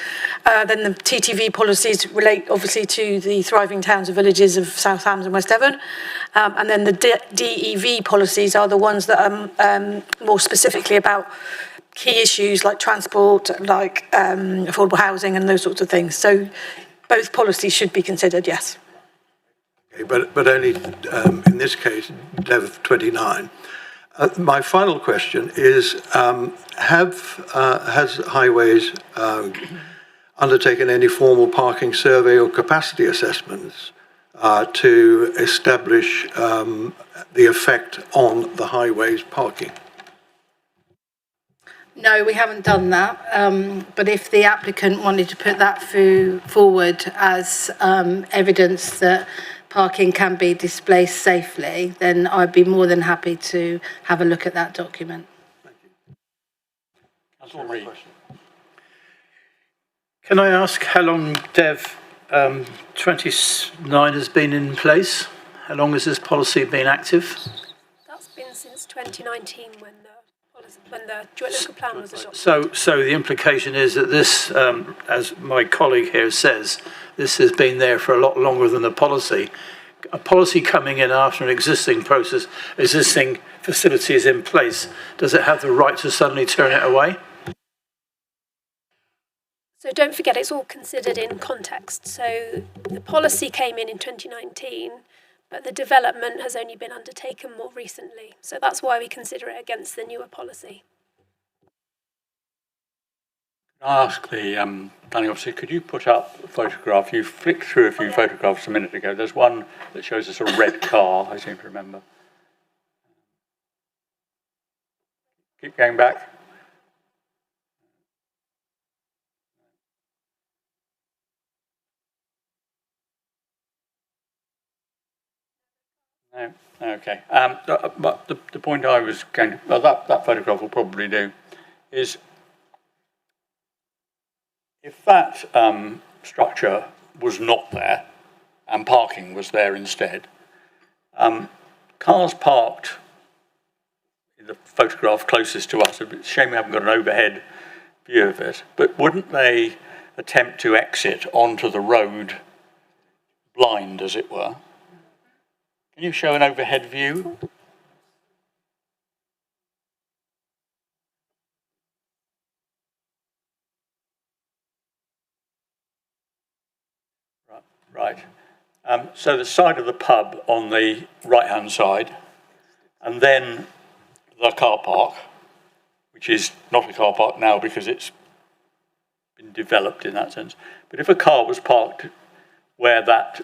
Then the TTV policies relate obviously to the thriving towns and villages of South Hams and West Devon. And then the DEV policies are the ones that are more specifically about key issues like transport, like affordable housing and those sorts of things. So both policies should be considered, yes. Okay, but only in this case, DEV 29. My final question is, has Highways undertaken any formal parking survey or capacity assessments to establish the effect on the highways parking? No, we haven't done that. But if the applicant wanted to put that forward as evidence that parking can be displaced safely, then I'd be more than happy to have a look at that document. Thank you. Can I ask how long Dev 29 has been in place? How long has this policy been active? That's been since 2019 when the joint local plan was adopted. So the implication is that this, as my colleague here says, this has been there for a lot longer than the policy. A policy coming in after an existing facility is in place, does it have the right to suddenly turn it away? So don't forget, it's all considered in context. So the policy came in 2019, but the development has only been undertaken more recently. So that's why we consider it against the newer policy. Can I ask the planning officer, could you put up a photograph? You flicked through a few photographs a minute ago. There's one that shows a sort of red car, I seem to remember. Keep going back. But the point I was going to, well, that photograph will probably do, is if that structure was not there and parking was there instead, cars parked in the photograph closest to us, it's a shame we haven't got an overhead view of it, but wouldn't they attempt to exit onto the road blind, as it were? Can you show an overhead view? Right. So the side of the pub on the right-hand side, and then the car park, which is not a car park now because it's been developed in that sense. But if a car was parked where that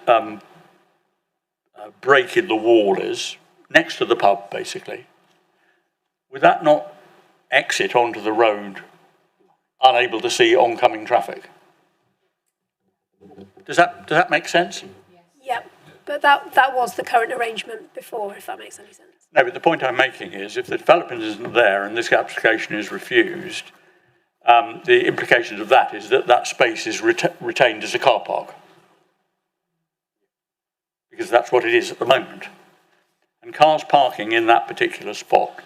break in the wall is, next to the pub, basically, would that not exit onto the road, unable to see oncoming traffic? Does that make sense? Yeah, but that was the current arrangement before, if that makes any sense. No, but the point I'm making is if the development isn't there and this application is refused, the implications of that is that that space is retained as a car park. Because that's what it is at the moment. And cars parking in that particular spot,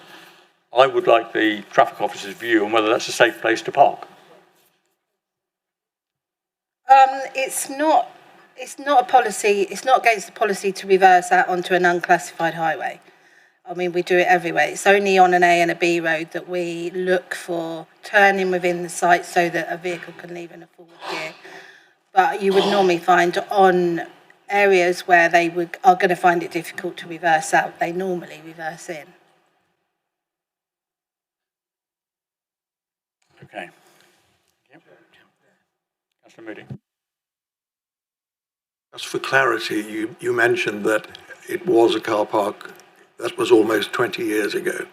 I would like the traffic officer's view on whether that's a safe place to park. It's not a policy, it's not against the policy to reverse out onto an unclassified highway. I mean, we do it everywhere. It's only on an A and a B road that we look for turning within the site so that a vehicle can leave in a forward gear. But you would normally find on areas where they are going to find it difficult to reverse out, they normally reverse in. Okay. Yep. Councillor Moody. Just for clarity, you mentioned that it was a car park that was almost 20 years ago.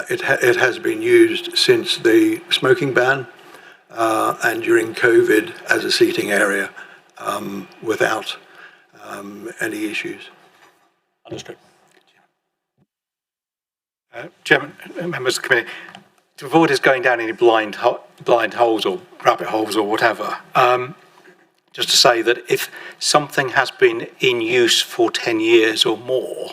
It has been used since the smoking ban and during COVID as a seating area without any issues. Understood. Chairman, members of the committee, to avoid us going down any blind holes or rabbit holes or whatever, just to say that if something has been in use for 10 years or more,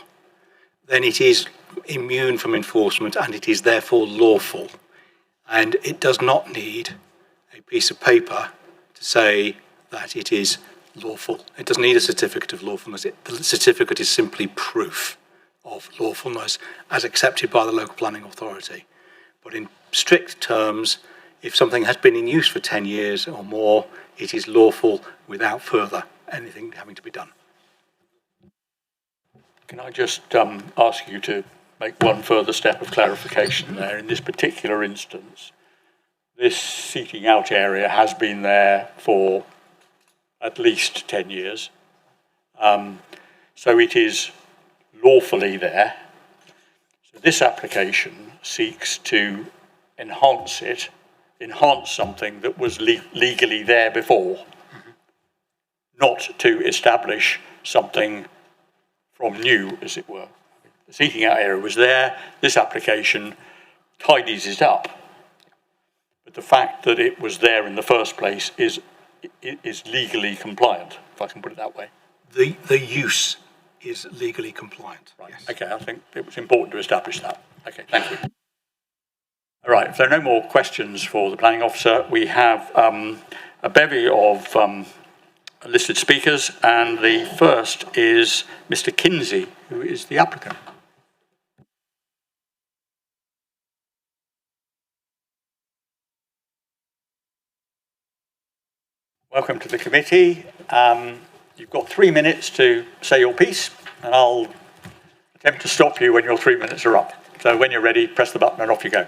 then it is immune from enforcement and it is therefore lawful. And it does not need a piece of paper to say that it is lawful. It doesn't need a certificate of lawfulness. The certificate is simply proof of lawfulness as accepted by the local planning authority. But in strict terms, if something has been in use for 10 years or more, it is lawful without further anything having to be done. Can I just ask you to make one further step of clarification there? In this particular instance, this seating out area has been there for at least 10 years. So it is lawfully there. So this application seeks to enhance something that was legally there before, not to establish something from new, as it were. The seating out area was there. This application tidies it up. But the fact that it was there in the first place is legally compliant, if I can put it that way. The use is legally compliant. Right. Yes. Okay, I think it was important to establish that. Okay, thank you. All right, if there are no more questions for the planning officer, we have a bevy of listed speakers, and the first is Mr. Kinsey, who is the applicant. Welcome to the committee. You've got 3 minutes to say your piece, and I'll attempt to stop you when your 3 minutes are up. So when you're ready, press the button and off you go.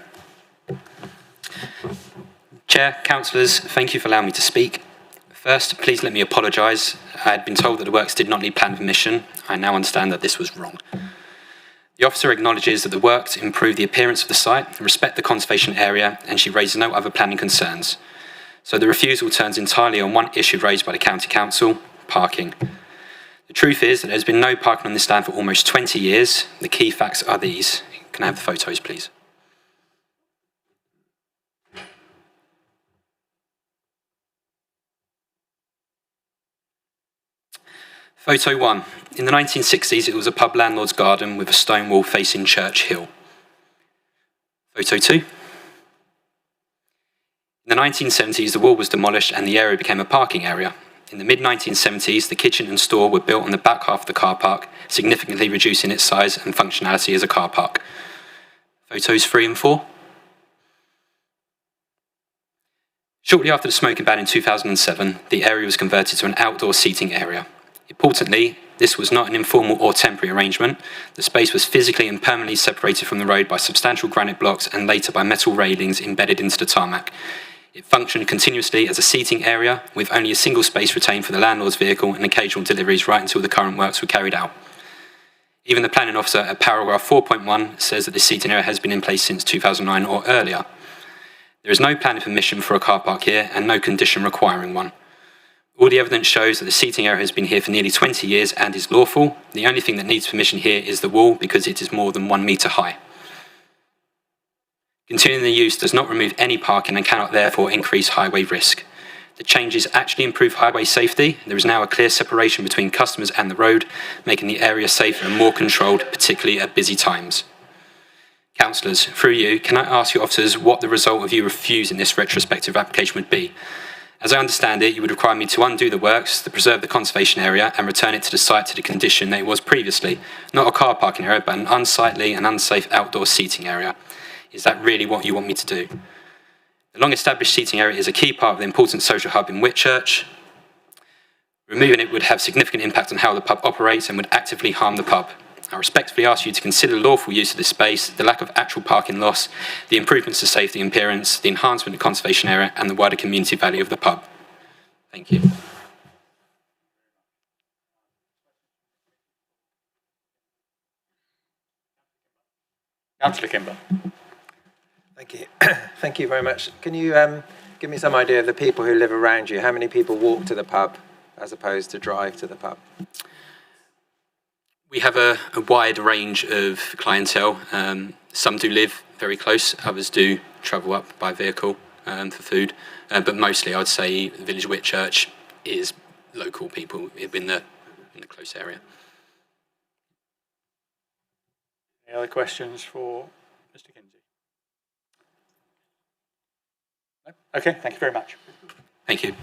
Chair, councillors, thank you for allowing me to speak. First, please let me apologise. I had been told that the works did not need planning permission. I now understand that this was wrong. The officer acknowledges that the works improve the appearance of the site and respect the conservation area, and she raises no other planning concerns. So the refusal turns entirely on one issue raised by the County Council, parking. The truth is that there's been no parking on this land for almost 20 years. The key facts are these. Can I have the photos, please? Photo 1. In the 1960s, it was a pub landlord's garden with a stone wall facing Church Hill. Photo 2. In the 1970s, the wall was demolished and the area became a parking area. In the mid-1970s, the kitchen and store were built on the back half of the car park, significantly reducing its size and functionality as a car park. Photos 3 and 4. Shortly after the smoking ban in 2007, the area was converted to an outdoor seating area. Importantly, this was not an informal or temporary arrangement. The space was physically and permanently separated from the road by substantial granite blocks and later by metal railings embedded into the tarmac. It functioned continuously as a seating area with only a single space retained for the landlord's vehicle and occasional deliveries right until the current works were carried out. Even the planning officer at paragraph 4.1 says that this seating area has been in place since 2009 or earlier. There is no planning permission for a car park here and no condition requiring one. All the evidence shows that the seating area has been here for nearly 20 years and is lawful. The only thing that needs permission here is the wall because it is more than 1 metre high. Continuing the use does not remove any parking and cannot therefore increase highway risk. The changes actually improve highway safety. There is now a clear separation between customers and the road, making the area safer and more controlled, particularly at busy times. Councillors, through you, can I ask your officers what the result of you refusing this retrospective application would be? As I understand it, you would require me to undo the works, to preserve the conservation area and return it to the site to the condition that it was previously. Not a car parking area, but an unsightly and unsafe outdoor seating area. Is that really what you want me to do? The long-established seating area is a key part of the important social hub in Whitchurch. Removing it would have significant impact on how the pub operates and would actively harm the pub. I respectfully ask you to consider the lawful use of this space, the lack of actual parking loss, the improvements to safety and appearance, the enhancement of the conservation area and the wider community value of the pub. Thank you. Councillor Kimber. Thank you. Thank you very much. Can you give me some idea of the people who live around you? How many people walk to the pub as opposed to drive to the pub? We have a wide range of clientele. Some do live very close, others do travel up by vehicle for food, but mostly I'd say the village of Whitchurch is local people in the close area. Any other questions for Mr. Kinsey? No? Okay, thank you very much. Thank you.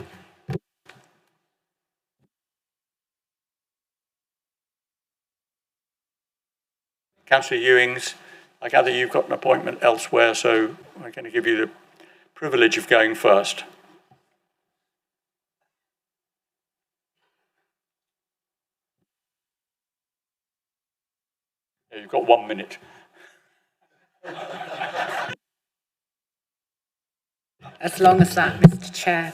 Councillor Ewings, I gather you've got an appointment elsewhere, so I'm going to give you the privilege of going first. Yeah, you've got 1 minute. As long as that, Mr. Chair.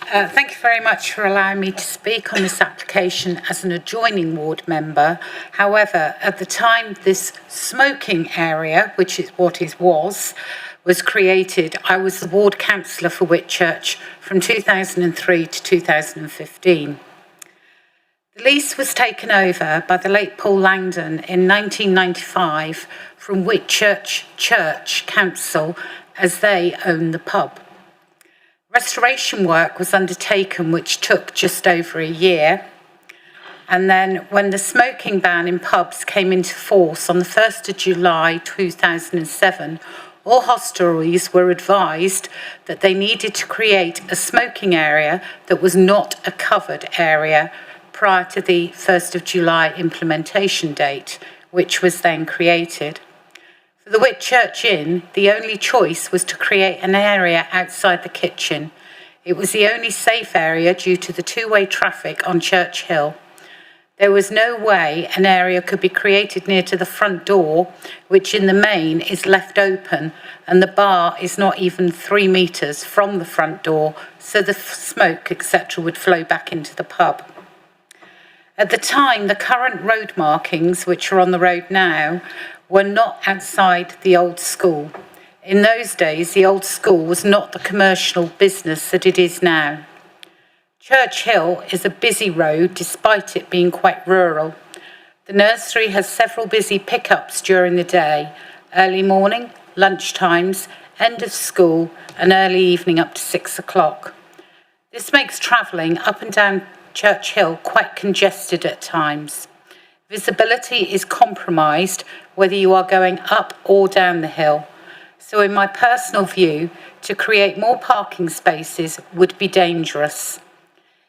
Thank you very much for allowing me to speak on this application as an adjoining ward member. However, at the time this smoking area, which is what it was created, I was the ward councillor for Whitchurch from 2003 to 2015. The lease was taken over by the late Paul Langdon in 1995 from Whitchurch Church Council as they own the pub. Restoration work was undertaken, which took just over a year. And then when the smoking ban in pubs came into force on the 1st of July 2007, all hostelries were advised that they needed to create a smoking area that was not a covered area prior to the 1st of July implementation date, which was then created. For the Whitchurch Inn, the only choice was to create an area outside the kitchen. It was the only safe area due to the two-way traffic on Church Hill. There was no way an area could be created near to the front door, which in the main is left open, and the bar is not even 3 metres from the front door, so the smoke, etc., would flow back into the pub. At the time, the current road markings, which are on the road now, were not outside the old school. In those days, the old school was not the commercial business that it is now. Church Hill is a busy road despite it being quite rural. The nursery has several busy pickups during the day, early morning, lunch times, end of school and early evening up to 6 o'clock. This makes travelling up and down Church Hill quite congested at times. Visibility is compromised whether you are going up or down the hill. So in my personal view, to create more parking spaces would be dangerous.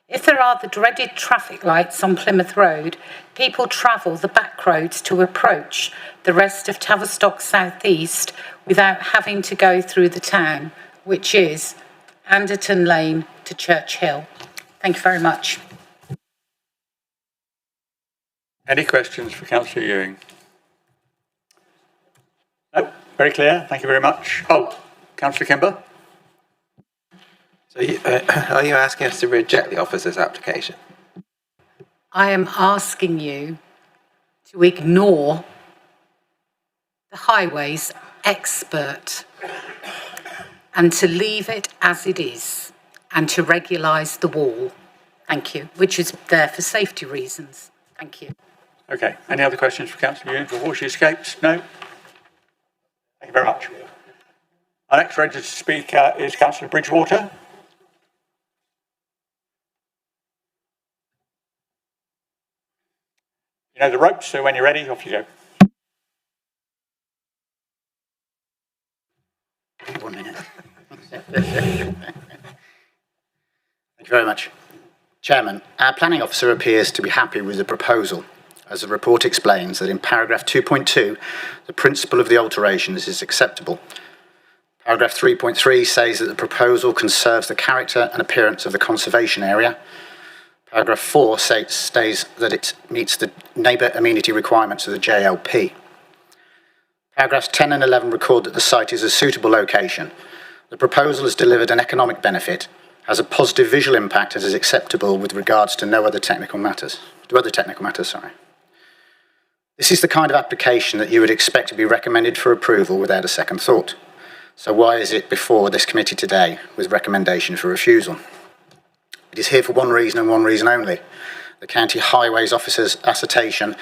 If there are the dreaded traffic lights on Plymouth Road, people travel the back roads to approach the rest of Tavistock South East without having to go through the town, which is Anderton Lane to Church Hill. Thank you very much. Any questions for Councillor Ewing? No, very clear. Thank you very much. Oh, Councillor Kimber? So are you asking us to reject the officer's application? I am asking you to ignore the highways expert and to leave it as it is and to regulise the wall. Thank you, which is there for safety reasons. Thank you. Okay, any other questions for Councillor Ewing before she escapes? No? Thank you very much. Our next registered speaker is Councillor Bridgewater. You know the ropes, so when you're ready, off you go. 1 minute. Thank you very much. Chairman, our planning officer appears to be happy with the proposal, as the report explains that in paragraph 2.2, the principle of the alterations is acceptable. Paragraph 3.3 says that the proposal conserves the character and appearance of the conservation area. Paragraph 4 states that it meets the neighbour amenity requirements of the JLP. Paragraphs 10 and 11 record that the site is a suitable location. The proposal has delivered an economic benefit, has a positive visual impact and is acceptable with regards to other technical matters. This is the kind of application that you would expect to be recommended for approval without a second thought. So why is it before this committee today with recommendation for refusal? It is here for one reason and one reason only. The County Highways Officer's assertion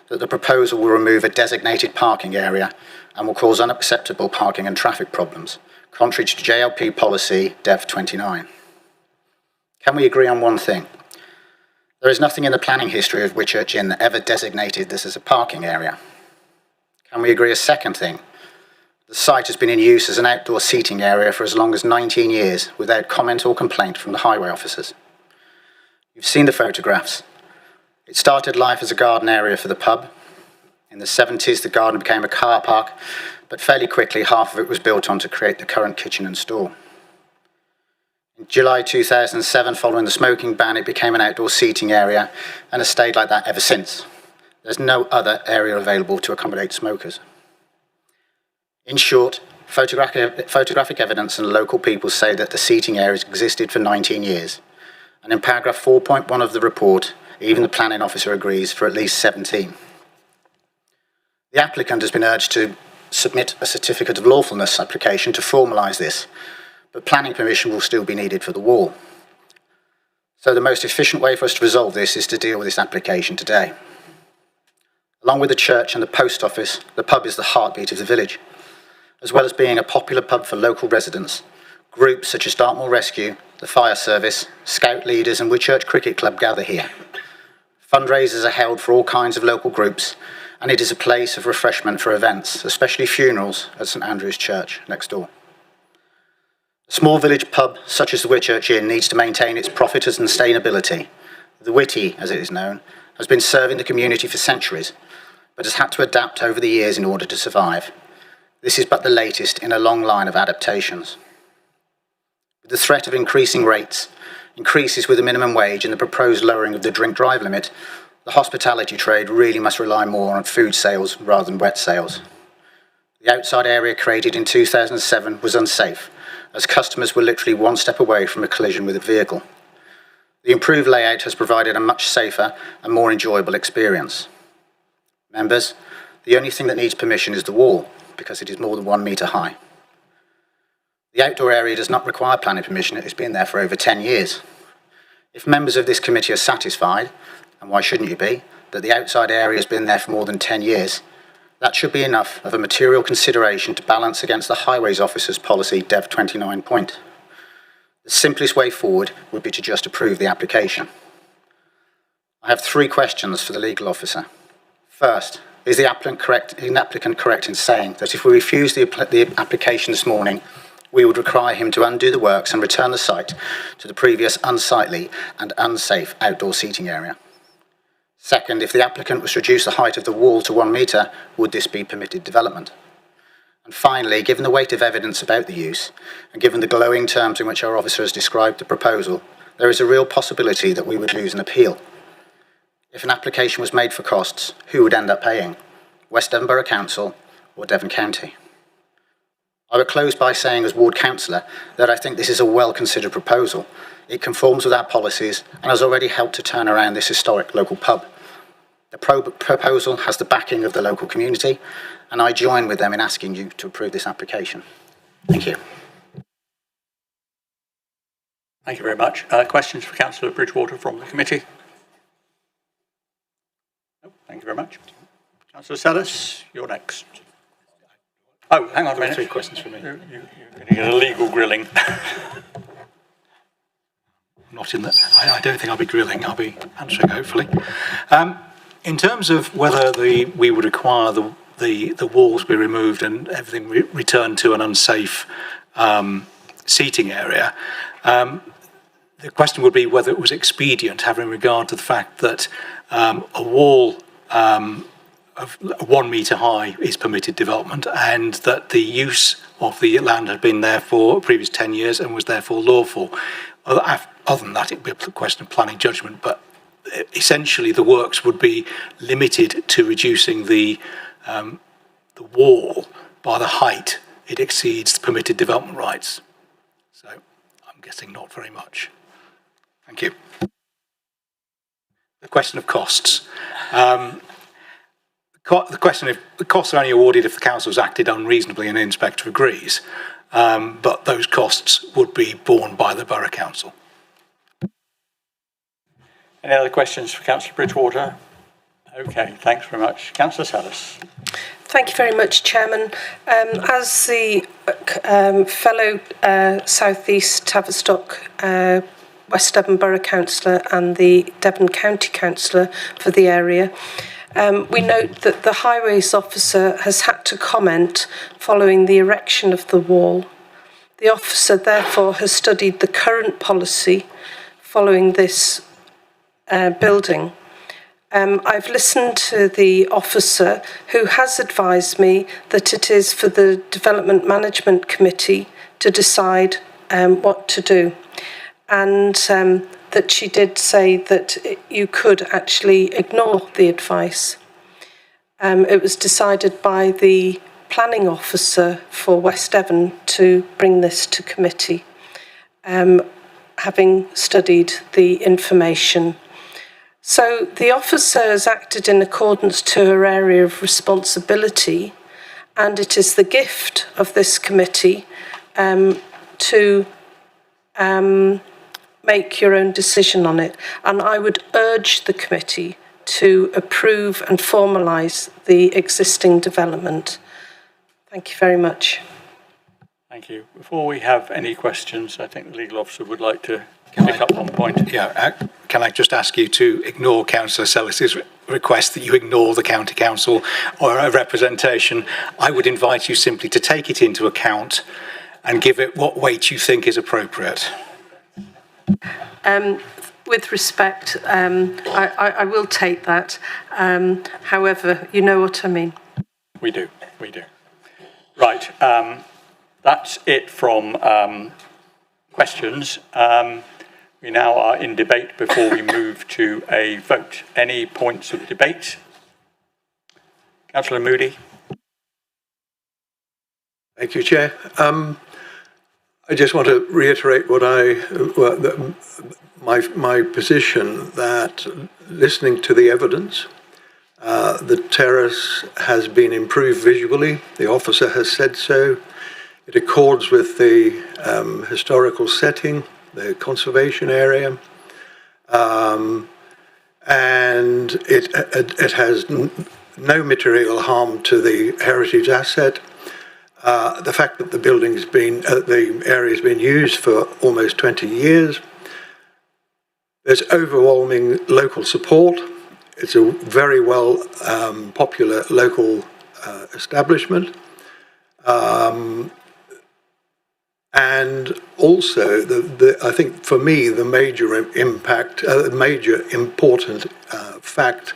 that the proposal will remove a designated parking area and will cause unacceptable parking and traffic problems, contrary to JLP policy Dev 29. Can we agree on one thing? There is nothing in the planning history of Whitchurch Inn that ever designated this as a parking area. Can we agree a second thing? The site has been in use as an outdoor seating area for as long as 19 years without comment or complaint from the highway officers. You've seen the photographs. It started life as a garden area for the pub. In the 70s, the garden became a car park, but fairly quickly half of it was built on to create the current kitchen and store. In July 2007, following the smoking ban, it became an outdoor seating area and has stayed like that ever since. There's no other area available to accommodate smokers. In short, photographic evidence and local people say that the seating areas existed for 19 years. And in paragraph 4.1 of the report, even the planning officer agrees for at least 17. The applicant has been urged to submit a certificate of lawfulness application to formalise this, but planning permission will still be needed for the wall. So the most efficient way for us to resolve this is to deal with this application today. Along with the church and the post office, the pub is the heartbeat of the village. As well as being a popular pub for local residents, groups such as Dartmoor Rescue, the fire service, scout leaders and Whitchurch Cricket Club gather here. Fundraisers are held for all kinds of local groups, and it is a place of refreshment for events, especially funerals at St Andrew's Church next door. A small village pub such as the Whitchurch Inn needs to maintain its profit and sustainability. The Whitty, as it is known, has been serving the community for centuries, but has had to adapt over the years in order to survive. This is but the latest in a long line of adaptations. With the threat of increasing rates, increases with the minimum wage and the proposed lowering of the drink drive limit, the hospitality trade really must rely more on food sales rather than wet sales. The outside area created in 2007 was unsafe, as customers were literally one step away from a collision with a vehicle. The improved layout has provided a much safer and more enjoyable experience. Members, the only thing that needs permission is the wall, because it is more than 1 metre high. The outdoor area does not require planning permission. It has been there for over 10 years. If members of this committee are satisfied, and why shouldn't you be, that the outside area has been there for more than 10 years, that should be enough of a material consideration to balance against the Highways Officer's policy Dev 29 point. The simplest way forward would be to just approve the application. I have 3 questions for the legal officer. First, is the applicant correct in saying that if we refuse the application this morning, we would require him to undo the works and return the site to the previous unsightly and unsafe outdoor seating area? Second, if the applicant was to reduce the height of the wall to 1 metre, would this be permitted development? And finally, given the weight of evidence about the use, and given the glowing terms in which our officer has described the proposal, there is a real possibility that we would lose an appeal. If an application was made for costs, who would end up paying? West Devon Borough Council or Devon County? I would close by saying, as ward councillor, that I think this is a well-considered proposal. It conforms with our policies and has already helped to turn around this historic local pub. The proposal has the backing of the local community, and I join with them in asking you to approve this application. Thank you. Thank you very much. Questions for Councillor Bridgewater from the committee? No, thank you very much. Councillor Sellis, you're next. Oh, hang on a minute. 3 questions for me. You're going to get a legal grilling. Not in the. I don't think I'll be grilling. I'll be answering, hopefully. In terms of whether we would require the walls be removed and everything returned to an unsafe seating area, the question would be whether it was expedient, having regard to the fact that a wall of 1 metre high is permitted development, and that the use of the land had been there for the previous 10 years and was therefore lawful. Other than that, it would be a question of planning judgment, but essentially the works would be limited to reducing the wall by the height it exceeds the permitted development rights. So I'm guessing not very much. Thank you. The question of costs. The question if the costs are only awarded if the council has acted unreasonably and the inspector agrees, but those costs would be borne by the Borough Council. Any other questions for Councillor Bridgewater? Okay, thanks very much. Councillor Sellis. Thank you very much, Chairman. As the fellow South East Tavistock West Devon Borough Councillor and the Devon County Councillor for the area, we note that the Highways Officer has had to comment following the erection of the wall. The officer therefore has studied the current policy following this building. I've listened to the officer who has advised me that it is for the Development Management Committee to decide what to do, and that she did say that you could actually ignore the advice. It was decided by the planning officer for West Devon to bring this to committee, having studied the information. So the officer has acted in accordance to her area of responsibility, and it is the gift of this committee to make your own decision on it. And I would urge the committee to approve and formalise the existing development. Thank you very much. Thank you. Before we have any questions, I think the legal officer would like to pick up on point. Yeah, can I just ask you to ignore Councillor Sellis's request that you ignore the County Council or a representation? I would invite you simply to take it into account and give it what weight you think is appropriate. With respect, I will take that. However, you know what I mean. We do. Right, that's it from questions. We now are in debate before we move to a vote. Any points of debate? Councillor Moody. Thank you, Chair. I just want to reiterate what my position, that listening to the evidence, the terrace has been improved visually. The officer has said so. It accords with the historical setting, the conservation area. and it has no material harm to the heritage asset. The fact that the area's been used for almost 20 years. There's overwhelming local support. It's a very well popular local establishment. And also, I think for me, the major important fact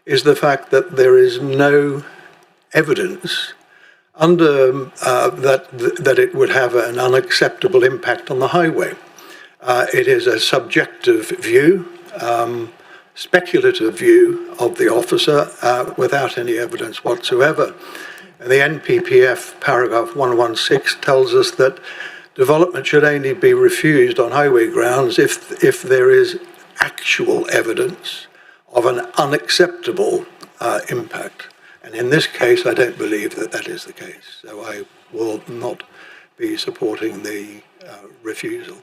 is the fact that there is no evidence that it would have an unacceptable impact on the highway. It is a subjective view, speculative view of the officer without any evidence whatsoever. And the NPPF paragraph 116 tells us that development should only be refused on highway grounds if there is actual evidence of an unacceptable impact. And in this case, I don't believe that that is the case. So I will not be supporting the refusal.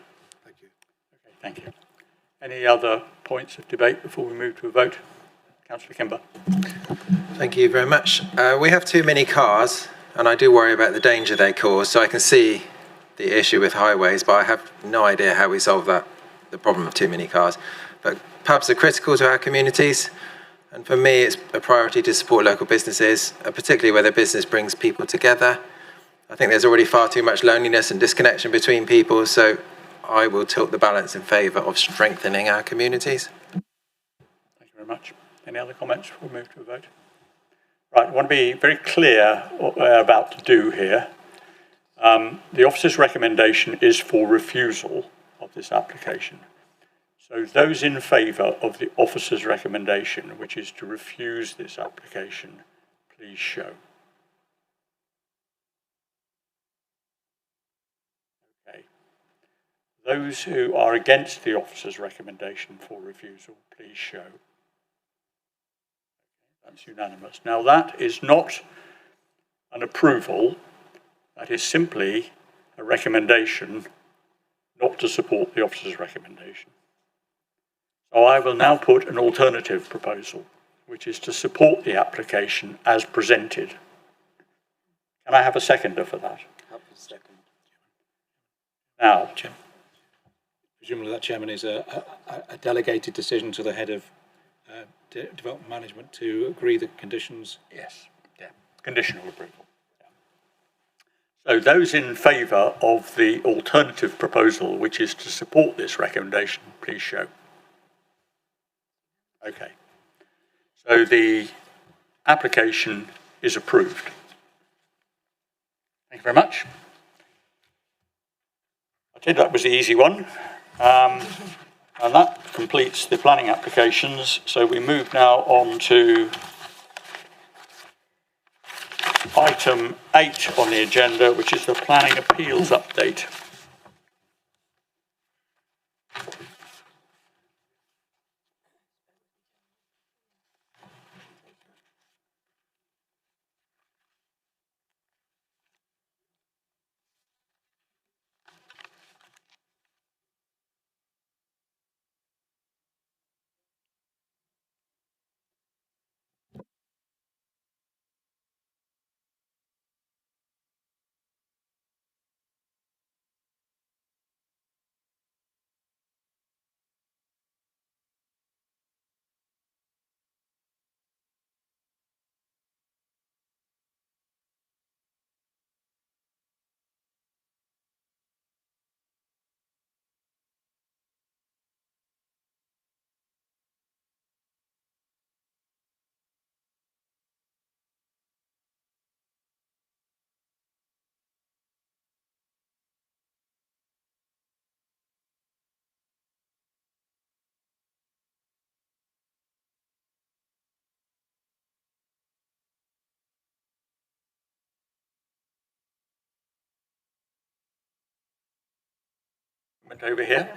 Thank you. Okay, thank you. Any other points of debate before we move to a vote? Councillor Kimber. Thank you very much. We have too many cars, and I do worry about the danger they cause, so I can see the issue with highways, but I have no idea how we solve that, the problem of too many cars. But pubs are critical to our communities, and for me it's a priority to support local businesses, particularly where their business brings people together. I think there's already far too much loneliness and disconnection between people, so I will tilt the balance in favour of strengthening our communities. Thank you very much. Any other comments before we move to a vote? Right, I want to be very clear what we're about to do here. The officer's recommendation is for refusal of this application. So those in favour of the officer's recommendation, which is to refuse this application, please show. Okay. Those who are against the officer's recommendation for refusal, please show. That's unanimous. Now that is not an approval, that is simply a recommendation not to support the officer's recommendation. So I will now put an alternative proposal, which is to support the application as presented. Can I have a seconder for that? Now, Presumably that, Chairman, is a delegated decision to the head of development management to agree the conditions. Yes, yeah, conditional approval. Yeah. So those in favour of the alternative proposal, which is to support this recommendation, please show. Okay. So the application is approved. Thank you very much. I think that was the easy one. And that completes the planning applications. So we move now on to item 8 on the agenda, which is the planning appeals update. Over here.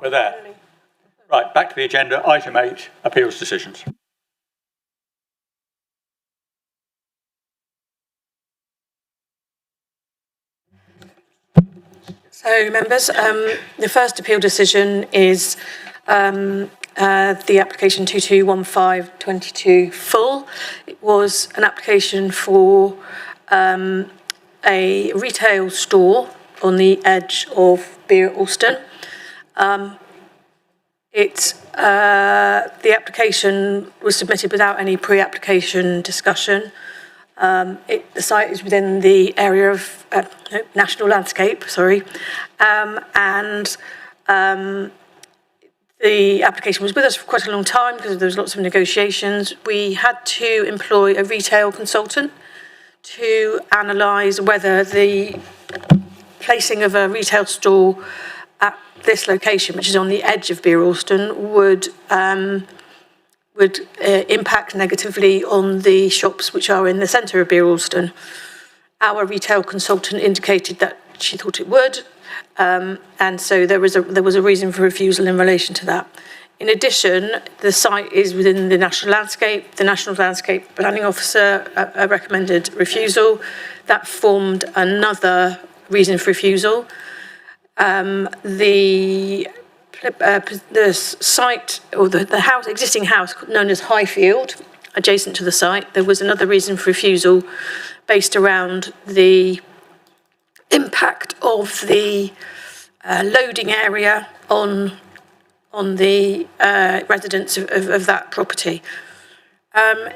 We're there. Right, back to the agenda. Item 8, appeals decisions. So, members, the first appeal decision is the application 221522 full. It was an application for a retail store on the edge of Borough Alston. The application was submitted without any pre-application discussion. The site is within the area of national landscape, and the application was with us for quite a long time because there was lots of negotiations. We had to employ a retail consultant to analyse whether the placing of a retail store at this location, which is on the edge of Borough Alston, would impact negatively on the shops which are in the centre of Borough Alston. Our retail consultant indicated that she thought it would, and so there was a reason for refusal in relation to that. In addition, the site is within the national landscape. The National Landscape Planning Officer recommended refusal. That formed another reason for refusal. The site, or the house, existing house known as Highfield, adjacent to the site, there was another reason for refusal based around the impact of the loading area on the residents of that property.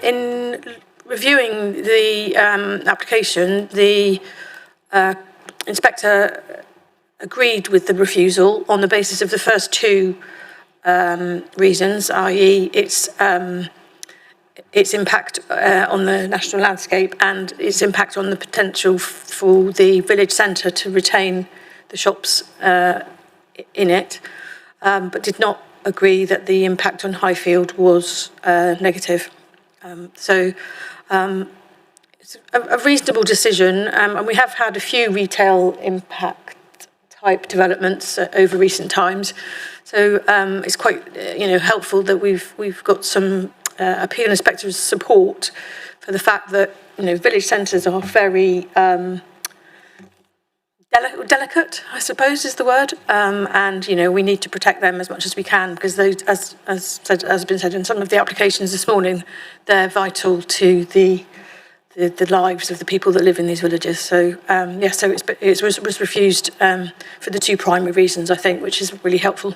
In reviewing the application, the inspector agreed with the refusal on the basis of the first two reasons, i.e. its impact on the national landscape and its impact on the potential for the village centre to retain the shops in it, but did not agree that the impact on Highfield was negative. So it's a reasonable decision, and we have had a few retail impact type developments over recent times. So it's quite helpful that we've got some appeal inspectors' support for the fact that village centres are very delicate, I suppose is the word, and we need to protect them as much as we can because those, as has been said in some of the applications this morning, they're vital to the lives of the people that live in these villages. So so it was refused for the two primary reasons, I think, which is really helpful.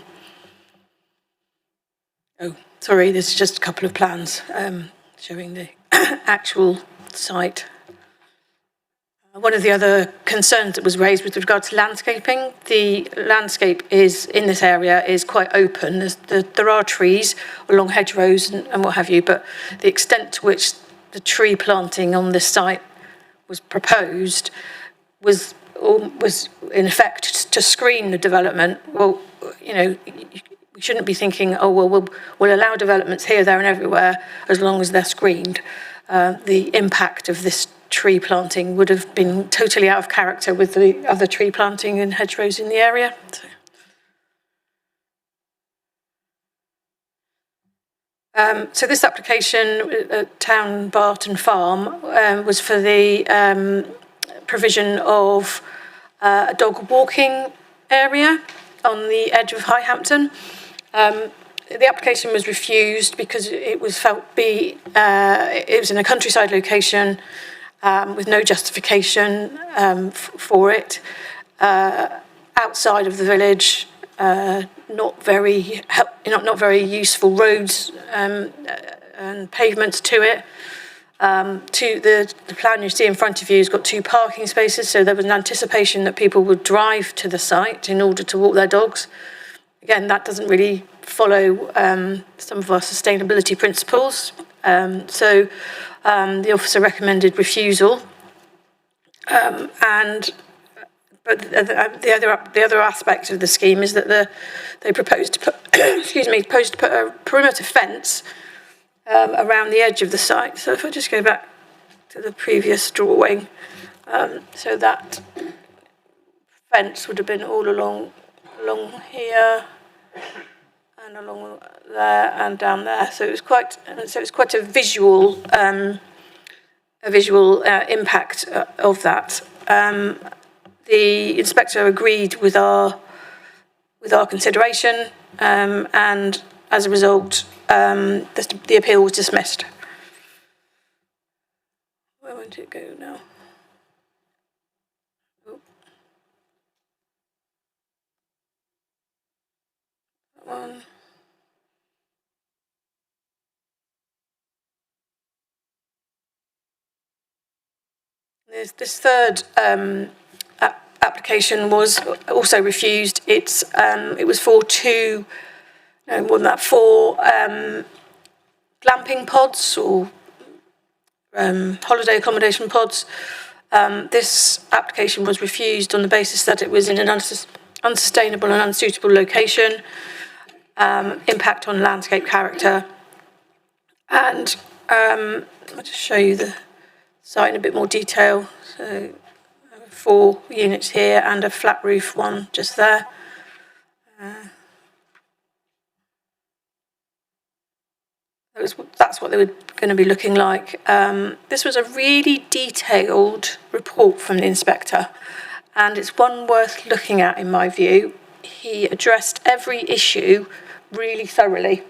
Oh, sorry, there's just a couple of plans showing the actual site. One of the other concerns that was raised with regard to landscaping, the landscape in this area is quite open. There are trees along hedgerows and what have you, but the extent to which the tree planting on this site was proposed was in effect to screen the development. Well, we shouldn't be thinking, we'll allow developments here, there and everywhere as long as they're screened. The impact of this tree planting would have been totally out of character with the other tree planting and hedgerows in the area. So this application at Town Barton Farm was for the provision of a dog walking area on the edge of Highhampton. The application was refused because it was it was in a countryside location with no justification for it, outside of the village. Not very useful roads and pavements to it. The plan you see in front of you has got 2 parking spaces, so there was an anticipation that people would drive to the site in order to walk their dogs. Again, that doesn't really follow some of our sustainability principles. So the officer recommended refusal, But the other aspect of the scheme is that they proposed to put a perimeter fence around the edge of the site. So if I just go back to the previous drawing, so that fence would have been all along here, and along there and down there. So it was quite a visual impact of that. The inspector agreed with our consideration, and as a result, the appeal was dismissed. Where won't it go now? Oh. That one. This third application was also refused. It was for four glamping pods or holiday accommodation pods. This application was refused on the basis that it was in an unsustainable and unsuitable location, impact on landscape character, and I'll just show you the site in a bit more detail. So 4 units here and a flat roof one just there. That's what they were going to be looking like. This was a really detailed report from the inspector, and it's one worth looking at in my view. He addressed every issue really thoroughly.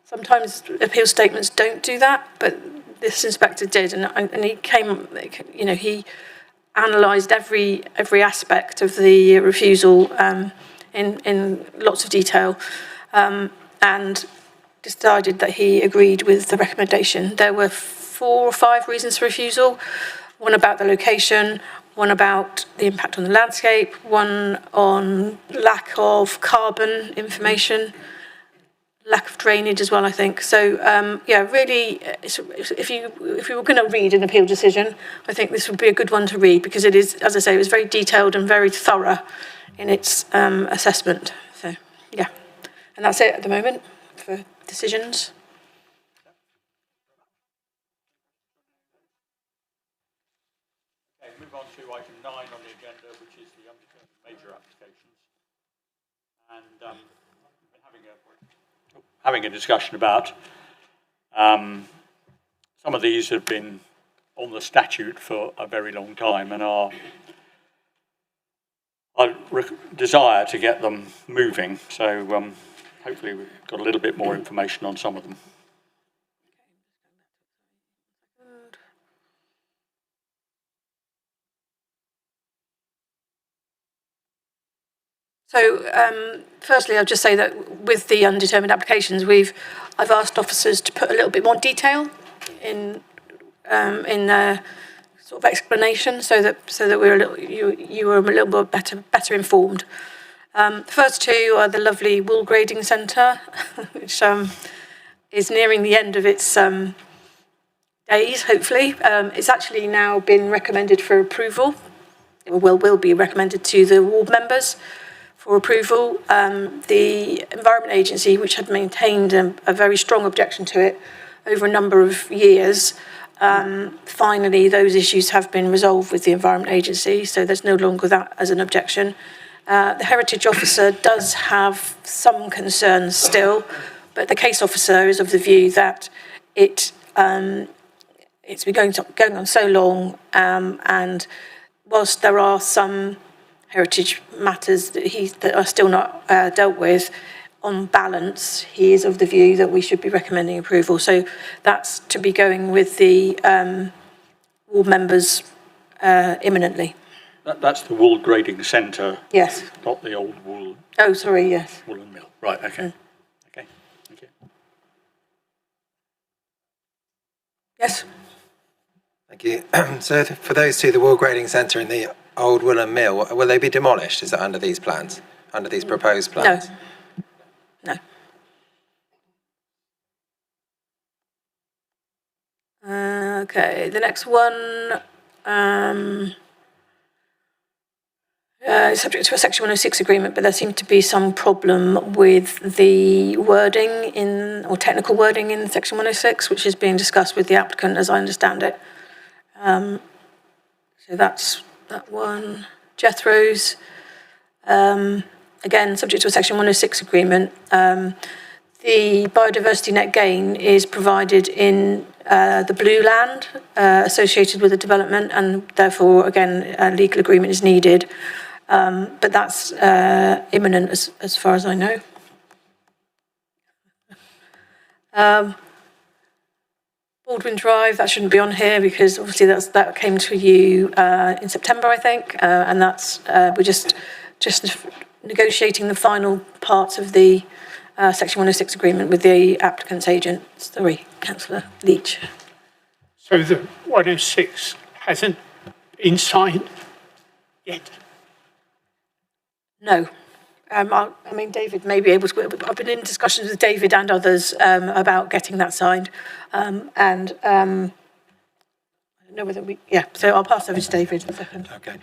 Sometimes appeal statements don't do that, but this inspector did, and he came, he analysed every aspect of the refusal in lots of detail, and decided that he agreed with the recommendation. There were 4 or 5 reasons for refusal: one about the location, one about the impact on the landscape, one on lack of carbon information, lack of drainage as well, I think. So, really, if you were going to read an appeal decision, I think this would be a good one to read, because it is, as I say, it was very detailed and very thorough in its assessment. So, yeah. And that's it at the moment for decisions. Okay, move on to item 9 on the agenda, which is the undetermined major applications. And having a discussion about some of these have been on the statute for a very long time, and our desire to get them moving. So hopefully we've got a little bit more information on some of them. So, firstly, I'll just say that with the undetermined applications, I've asked officers to put a little bit more detail in their sort of explanation, so that you were a little bit better informed. The first 2 are the lovely wool grading centre, which is nearing the end of its days. Hopefully, it's actually now been recommended for approval. It will be recommended to the ward members for approval. The Environment Agency, which had maintained a very strong objection to it over a number of years, finally those issues have been resolved with the Environment Agency, so there's no longer that as an objection. The Heritage Officer does have some concerns still, but the case officer is of the view that it's been going on so long, and whilst there are some heritage matters that are still not dealt with, on balance, he is of the view that we should be recommending approval. So that's to be going with the ward members imminently. That's the wool grading centre. Yes. Not the old wool. Oh, sorry, yes. Woolen mill. Right, okay. Okay, thank you. Yes. Thank you. So for those 2, the wool grading centre and the old woolen mill, will they be demolished? Is that under these plans? Under these proposed plans? No. Okay, the next one is subject to a Section 106 agreement, but there seemed to be some problem with the wording or technical wording in Section 106, which is being discussed with the applicant, as I understand it. So that's that one. Jethro's. again, subject to a Section 106 agreement, the biodiversity net gain is provided in the blue land associated with the development, and therefore, again, a legal agreement is needed. But that's imminent as far as I know. Baldwin Drive, that shouldn't be on here because obviously that came to you in September, I think, and that's we're just negotiating the final parts of the Section 106 agreement with the applicant's agent. Sorry, Councillor Leach. So the 106 hasn't been signed yet? No. I mean, David may be able to. I've been in discussions with David and others about getting that signed, and I don't know whether we. Yeah, so I'll pass over to David in a second. Okay.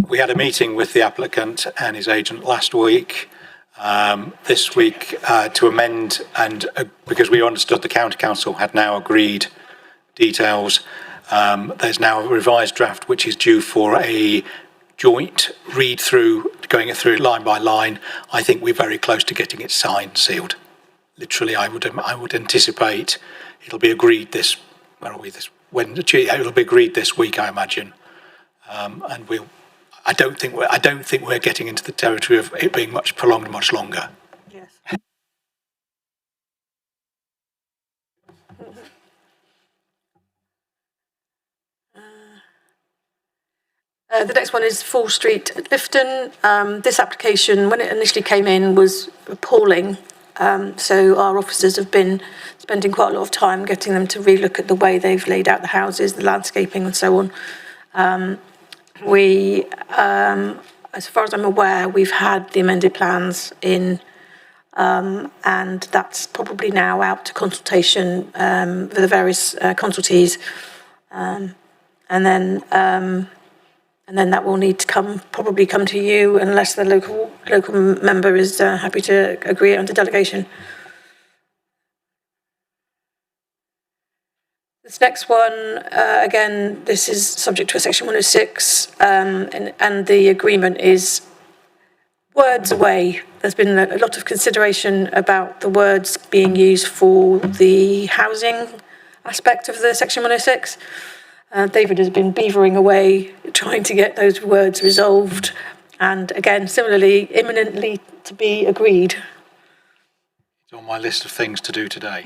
We had a meeting with the applicant and his agent last week. This week to amend, and because we understood the county council had now agreed details, there's now a revised draft which is due for a joint read through, going through it line by line. I think we're very close to getting it signed, sealed. Literally, I would anticipate it'll be agreed this. Where are we? It'll be agreed this week, I imagine, and we'll. I don't think we're getting into the territory of it being much prolonged much longer. Yes. The next one is Fall Street at Lifton. This application, when it initially came in, was appalling. So our officers have been spending quite a lot of time getting them to relook at the way they've laid out the houses, the landscaping and so on. As far as I'm aware, we've had the amended plans in, and that's probably now out to consultation for the various consultees, and then that will need to probably come to you unless the local member is happy to agree under delegation. This next one, again, this is subject to a Section 106, and the agreement is words away. There's been a lot of consideration about the words being used for the housing aspect of the Section 106. David has been beavering away, trying to get those words resolved, and again, similarly, imminently to be agreed. It's on my list of things to do today.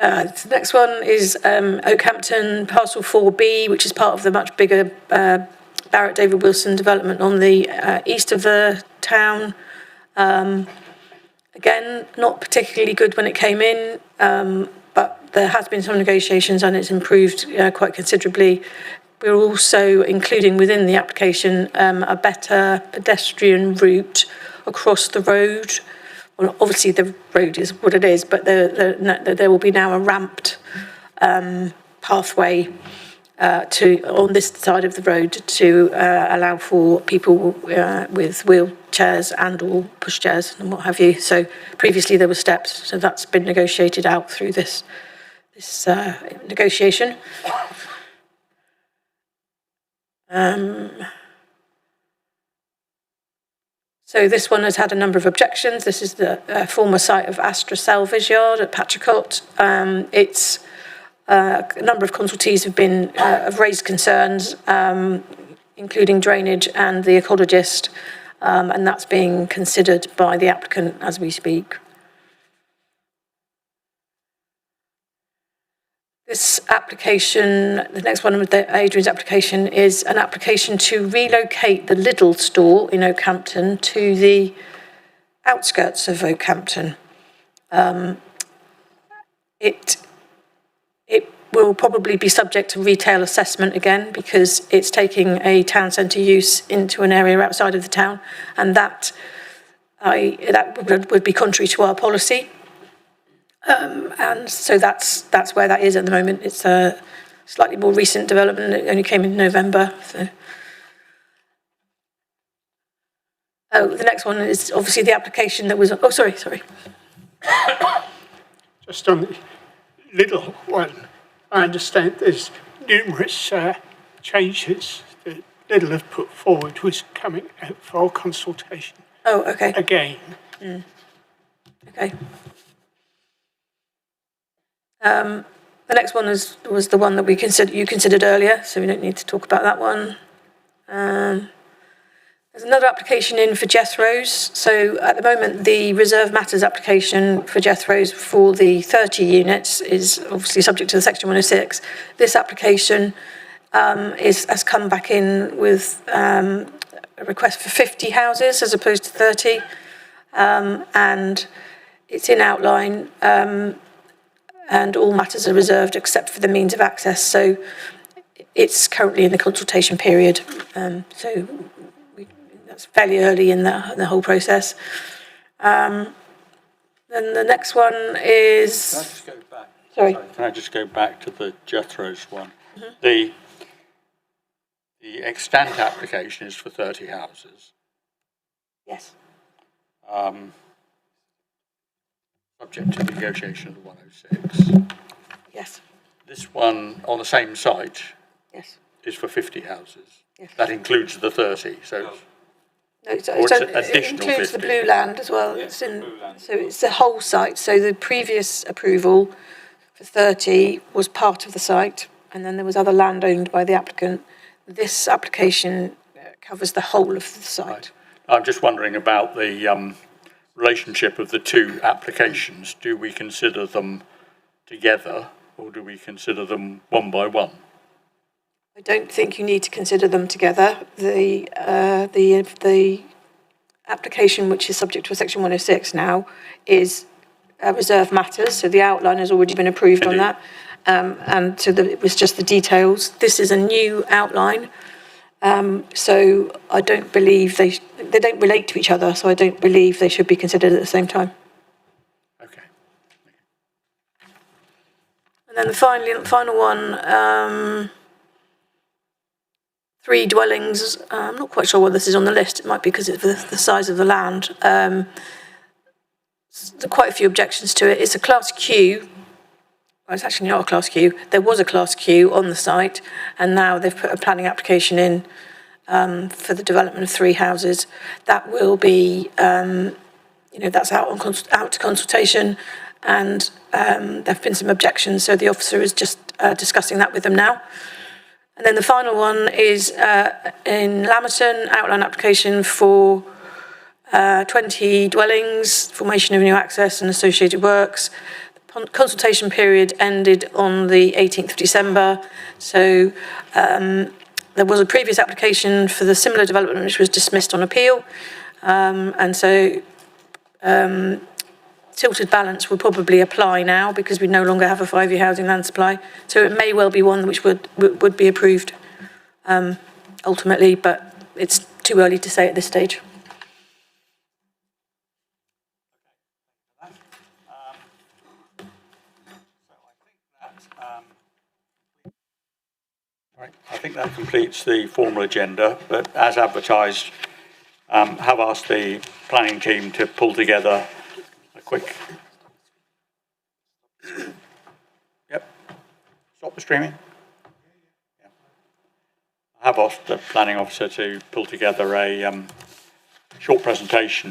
The next one is Oakhampton Parcel 4B, which is part of the much bigger Barrett David Wilson development on the east of the town. Again, not particularly good when it came in, but there has been some negotiations and it's improved quite considerably. We're also including within the application a better pedestrian route across the road. Well, obviously the road is what it is, but there will be now a ramped pathway on this side of the road to allow for people with wheelchairs and or pushchairs and what have you. So previously there were steps, so that's been negotiated out through this negotiation. So this one has had a number of objections. This is the former site of Astra Salvage Yard at Patricot. It's a number of consultees have raised concerns, including drainage and the ecologist, and that's being considered by the applicant as we speak. This application, the next one with Adrian's application, is an application to relocate the Lidl store in Oakhampton to the outskirts of Oakhampton. It will probably be subject to retail assessment again because it's taking a town centre use into an area outside of the town, and that would be contrary to our policy. And so that's where that is at the moment. It's a slightly more recent development. It only came in November. So. Oh, the next one is obviously the application that was. Oh, sorry. Just on the little one, I understand there's numerous changes that Lidl have put forward was coming out for our consultation. Oh, okay. Again. Okay. The next one was the one that you considered earlier, so we don't need to talk about that one. There's another application in for Jethro's. So at the moment, the reserve matters application for Jethro's for the 30 units is obviously subject to the Section 106. This application has come back in with a request for 50 houses as opposed to 30. And it's in outline, and all matters are reserved except for the means of access. So it's currently in the consultation period. So that's fairly early in the whole process. Then the next one is... Can I just go back? Sorry. Can I just go back to the Jethro's one? The extant application is for 30 houses. Yes. Subject to negotiation of the 106. Yes. This one on the same site. Yes. Is for 50 houses. Yes. That includes the 30. So. No, Or it includes the blue land as well. Yeah, so it's the whole site. So the previous approval for 30 was part of the site, and then there was other land owned by the applicant. This application covers the whole of the site. Right. I'm just wondering about the relationship of the two applications. Do we consider them together, or do we consider them one by one? I don't think you need to consider them together. The application, which is subject to a Section 106 now, is reserve matters. So the outline has already been approved on that, and so it was just the details. This is a new outline, so I don't believe they don't relate to each other. So I don't believe they should be considered at the same time. Okay. And then the final one. 3 dwellings. I'm not quite sure whether this is on the list. It might be because it's the size of the land. There are quite a few objections to it. It's a Class Q. Well, it's actually not a Class Q. There was a Class Q on the site, and now they've put a planning application in for the development of 3 houses. That will be, that's out to consultation, and there have been some objections. So the officer is just discussing that with them now. And then the final one is in Lamerton, outline application for 20 dwellings, formation of new access and associated works. The consultation period ended on the 18th of December. So there was a previous application for the similar development which was dismissed on appeal. And so tilted balance will probably apply now because we no longer have a 5-year housing land supply. So it may well be one which would be approved ultimately, but it's too early to say at this stage. Right. I think that completes the formal agenda, but as advertised, have asked the planning team to pull together a quick... Yep. Stop the streaming. Yeah. I have asked the planning officer to pull together a short presentation